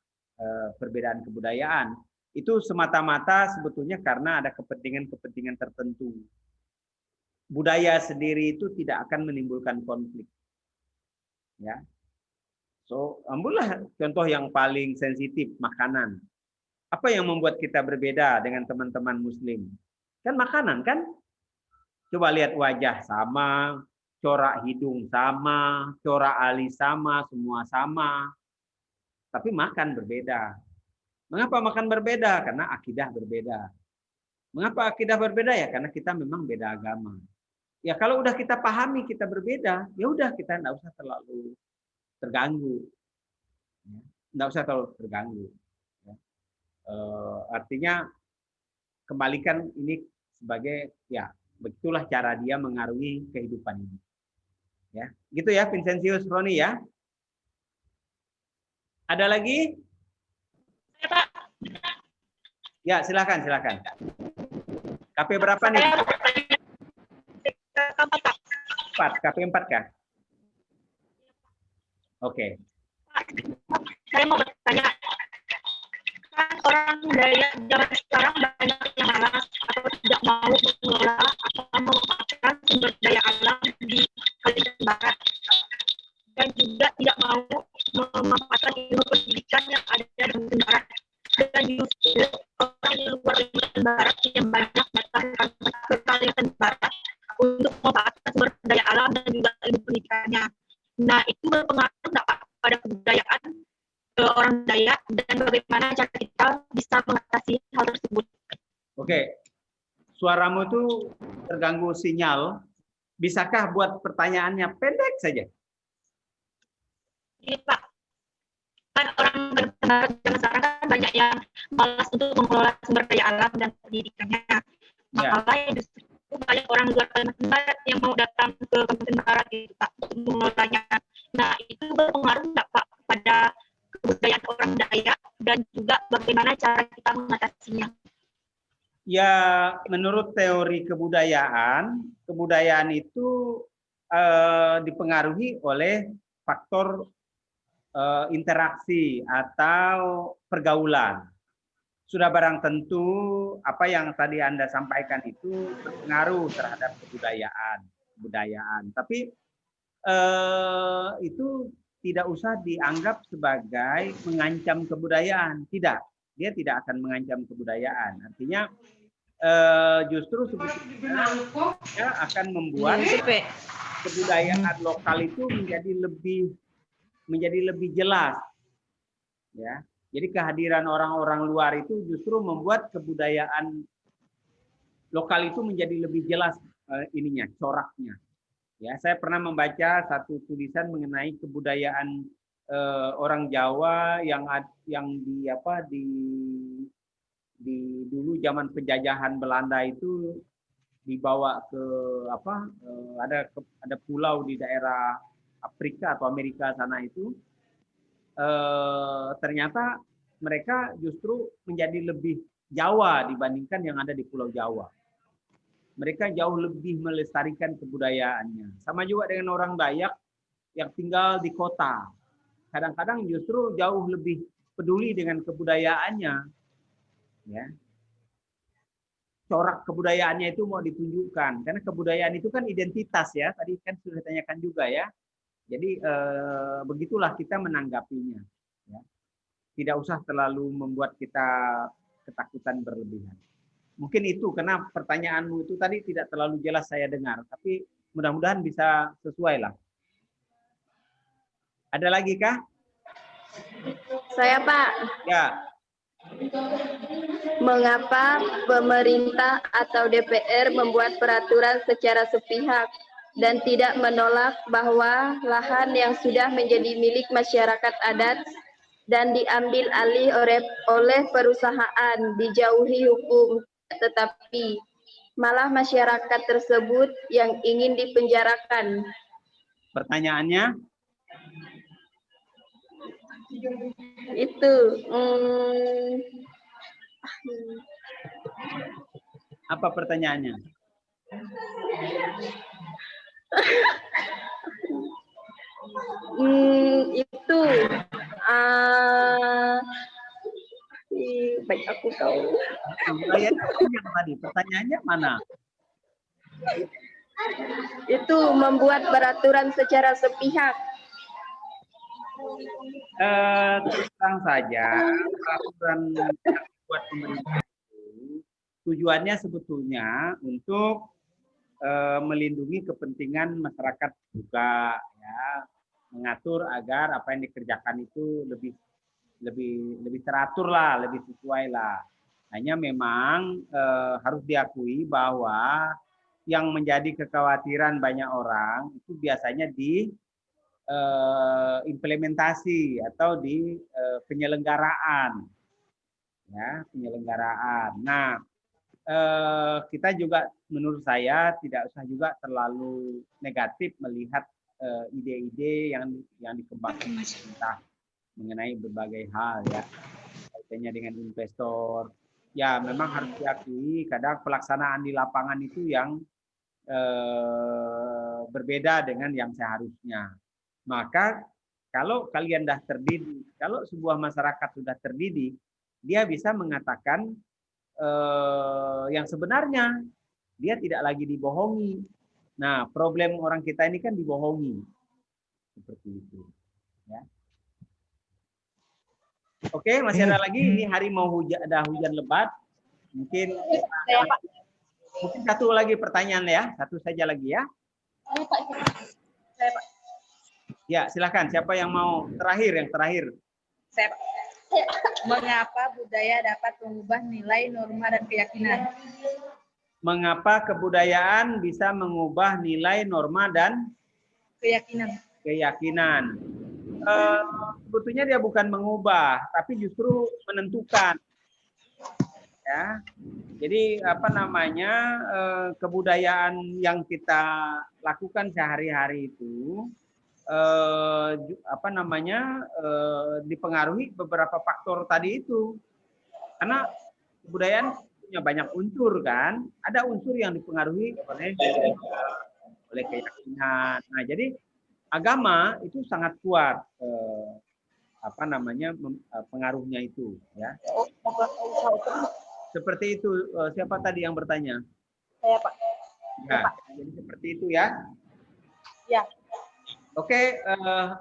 perbedaan kebudayaan, itu semata-mata sebetulnya karena ada kepentingan-kepentingan tertentu. Budaya sendiri itu tidak akan menimbulkan konflik. Ya. So, ambillah contoh yang paling sensitif, makanan. Apa yang membuat kita berbeda dengan teman-teman muslim? Kan makanan kan? Coba lihat wajah sama, corak hidung sama, corak alis sama, semua sama. Tapi makan berbeda. Mengapa makan berbeda? Karena akidah berbeda. Mengapa akidah berbeda? Ya karena kita memang beda agama. Ya kalau udah kita pahami kita berbeda, ya udah kita enggak usah terlalu terganggu. Enggak usah terlalu terganggu. Artinya kembalikan ini sebagai ya begitulah cara dia mengaruhi kehidupan ini. Ya, gitu ya Vincentius Roni ya. Ada lagi? Ya, silakan. KP berapa nih? 4, KP 4 kah? Oke. Saya mau bertanya, kan orang Dayak zaman sekarang banyak yang malas atau tidak mau mengelola atau memanfaatkan sumber daya alam di Kalimantan Barat, dan juga tidak mau memanfaatkan ilmu pendidikan yang ada di Kalimantan Barat, dan justru orang di luar Kalimantan Barat yang banyak datang ke Kalimantan Barat untuk memanfaatkan sumber daya alam dan juga ilmu pendidikannya. Nah, itu berpengaruh nggak Pak pada kebudayaan orang Dayak, dan bagaimana cara kita bisa mengatasi hal tersebut? Oke, suaramu tuh terganggu sinyal. Bisakah buat pertanyaannya pendek saja? Iya Pak, kan orang Barat zaman sekarang kan banyak yang malas untuk mengelola sumber daya alam dan pendidikannya. Makanya justru banyak orang luar Kalimantan Barat yang mau datang ke Kalimantan Barat gitu Pak untuk mengelolanya. Nah, itu berpengaruh nggak Pak pada kebudayaan orang Dayak dan juga bagaimana cara kita mengatasinya? Ya, menurut teori kebudayaan itu dipengaruhi oleh faktor interaksi atau pergaulan. Sudah barang tentu apa yang tadi Anda sampaikan itu berpengaruh terhadap kebudayaan. Tapi itu tidak usah dianggap sebagai mengancam kebudayaan. Tidak, dia tidak akan mengancam kebudayaan. Artinya justru sebetulnya dia akan membuat kebudayaan lokal itu menjadi lebih jelas. Ya, jadi kehadiran orang-orang luar itu justru membuat kebudayaan lokal itu menjadi lebih jelas coraknya. Ya, saya pernah membaca satu tulisan mengenai kebudayaan orang Jawa yang di dulu zaman penjajahan Belanda itu dibawa ke ada pulau di daerah Afrika atau Amerika sana itu ternyata mereka justru menjadi lebih Jawa dibandingkan yang ada di Pulau Jawa. Mereka jauh lebih melestarikan kebudayaannya. Sama juga dengan orang Dayak yang tinggal di kota. Kadang-kadang justru jauh lebih peduli dengan kebudayaannya. Ya. Corak kebudayaannya itu mau ditunjukkan. Karena kebudayaan itu kan identitas ya. Tadi kan sudah ditanyakan juga ya. Jadi begitulah kita menanggapinya. Ya. Tidak usah terlalu membuat kita ketakutan berlebihan. Mungkin itu karena pertanyaanmu itu tadi tidak terlalu jelas saya dengar, tapi mudah-mudahan bisa sesuai lah. Ada lagi kah? Saya Pak. Ya. Mengapa pemerintah atau DPR membuat peraturan secara sepihak dan tidak menolak bahwa lahan yang sudah menjadi milik masyarakat adat dan diambil alih oleh perusahaan dijauhi hukum, tetapi malah masyarakat tersebut yang ingin dipenjarakan? Pertanyaannya? Itu apa pertanyaannya? Itu baik aku tahu. Yang tadi pertanyaannya mana? Itu membuat peraturan secara sepihak. Terus terang saja peraturan yang buat pemerintah itu tujuannya sebetulnya untuk melindungi kepentingan masyarakat juga, ya, mengatur agar apa yang dikerjakan itu lebih teratur lah, lebih sesuai lah. Hanya memang harus diakui bahwa yang menjadi kekhawatiran banyak orang itu biasanya di implementasi atau di penyelenggaraan, ya, penyelenggaraan. Nah, kita juga menurut saya tidak usah juga terlalu negatif melihat ide-ide yang dikembangkan pemerintah mengenai berbagai hal, ya, kaitannya dengan investor. Ya, memang harus diakui kadang pelaksanaan di lapangan itu yang berbeda dengan yang seharusnya. Maka kalau kalian dah terdidik, kalau sebuah masyarakat sudah terdidik, dia bisa mengatakan yang sebenarnya, dia tidak lagi dibohongi. Nah, problem orang kita ini kan dibohongi. Seperti itu. Ya. Oke, masih ada lagi. Ini hari mau ada hujan lebat. Mungkin satu lagi pertanyaan ya. Satu saja lagi ya. Saya Pak. Ya, silakan. Siapa yang mau terakhir? Yang terakhir. Saya, mengapa budaya dapat mengubah nilai, norma, dan keyakinan? Mengapa kebudayaan bisa mengubah nilai, norma, dan keyakinan? Sebetulnya dia bukan mengubah, tapi justru menentukan. Ya, jadi apa namanya, kebudayaan yang kita lakukan sehari-hari itu apa namanya, dipengaruhi beberapa faktor tadi itu. Karena kebudayaan punya banyak unsur kan, ada unsur yang dipengaruhi oleh keyakinan. Nah, jadi agama itu sangat kuat apa namanya, pengaruhnya itu, ya. Seperti itu. Siapa tadi yang bertanya? Saya Pak. Ya, jadi seperti itu ya. Ya. Oke,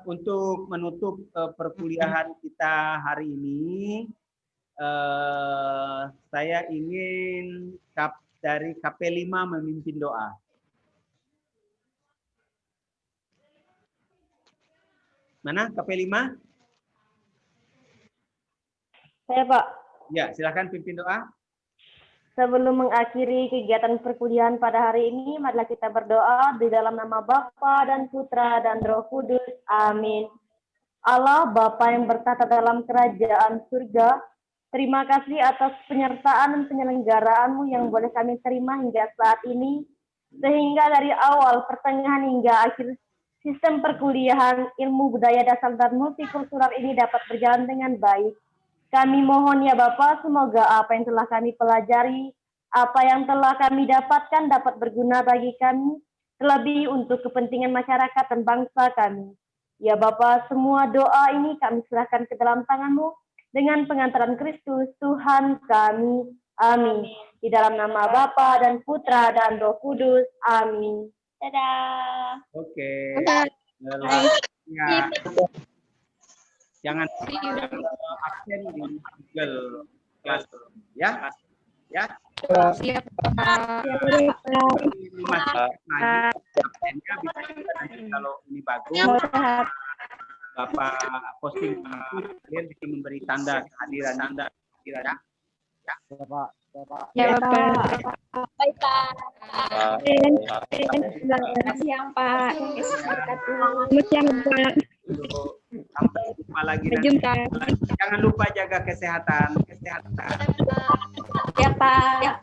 untuk menutup perkuliahan kita hari ini, saya ingin dari KP5 memimpin doa. Mana KP5? Saya Pak. Ya, silakan pimpin doa. Sebelum mengakhiri kegiatan perkuliahan pada hari ini, marilah kita berdoa di dalam nama Bapa dan Putra dan Roh Kudus. Amin. Allah Bapa yang bertata dalam kerajaan surga, terima kasih atas penyertaan dan penyelenggaraan-Mu yang boleh kami terima hingga saat ini, sehingga dari awal, pertengahan hingga akhir sistem perkuliahan ilmu budaya dasar dan multikultural ini dapat berjalan dengan baik. Kami mohon ya Bapa, semoga apa yang telah kami pelajari, apa yang telah kami dapatkan dapat berguna bagi kami, terlebih untuk kepentingan masyarakat dan bangsa kami. Ya Bapa, semua doa ini kami serahkan ke dalam tangan-Mu dengan pengantaran Kristus, Tuhan kami. Amin. Di dalam nama Bapa dan Putra dan Roh Kudus. Amin. Dadah. Oke. Ya. Jangan absen di Google Classroom, ya. Ya. Siap, Pak. Absennya bisa juga nanti kalau ini bagus, Bapak posting, kalian bisa memberi tanda kehadiran Anda. Ya. Bapak. Ya, Bapak. Baik, Pak. Selamat siang, Pak. Selamat siang, Pak. Sampai jumpa lagi. Jumpa. Jangan lupa jaga kesehatan. Ya, Pak.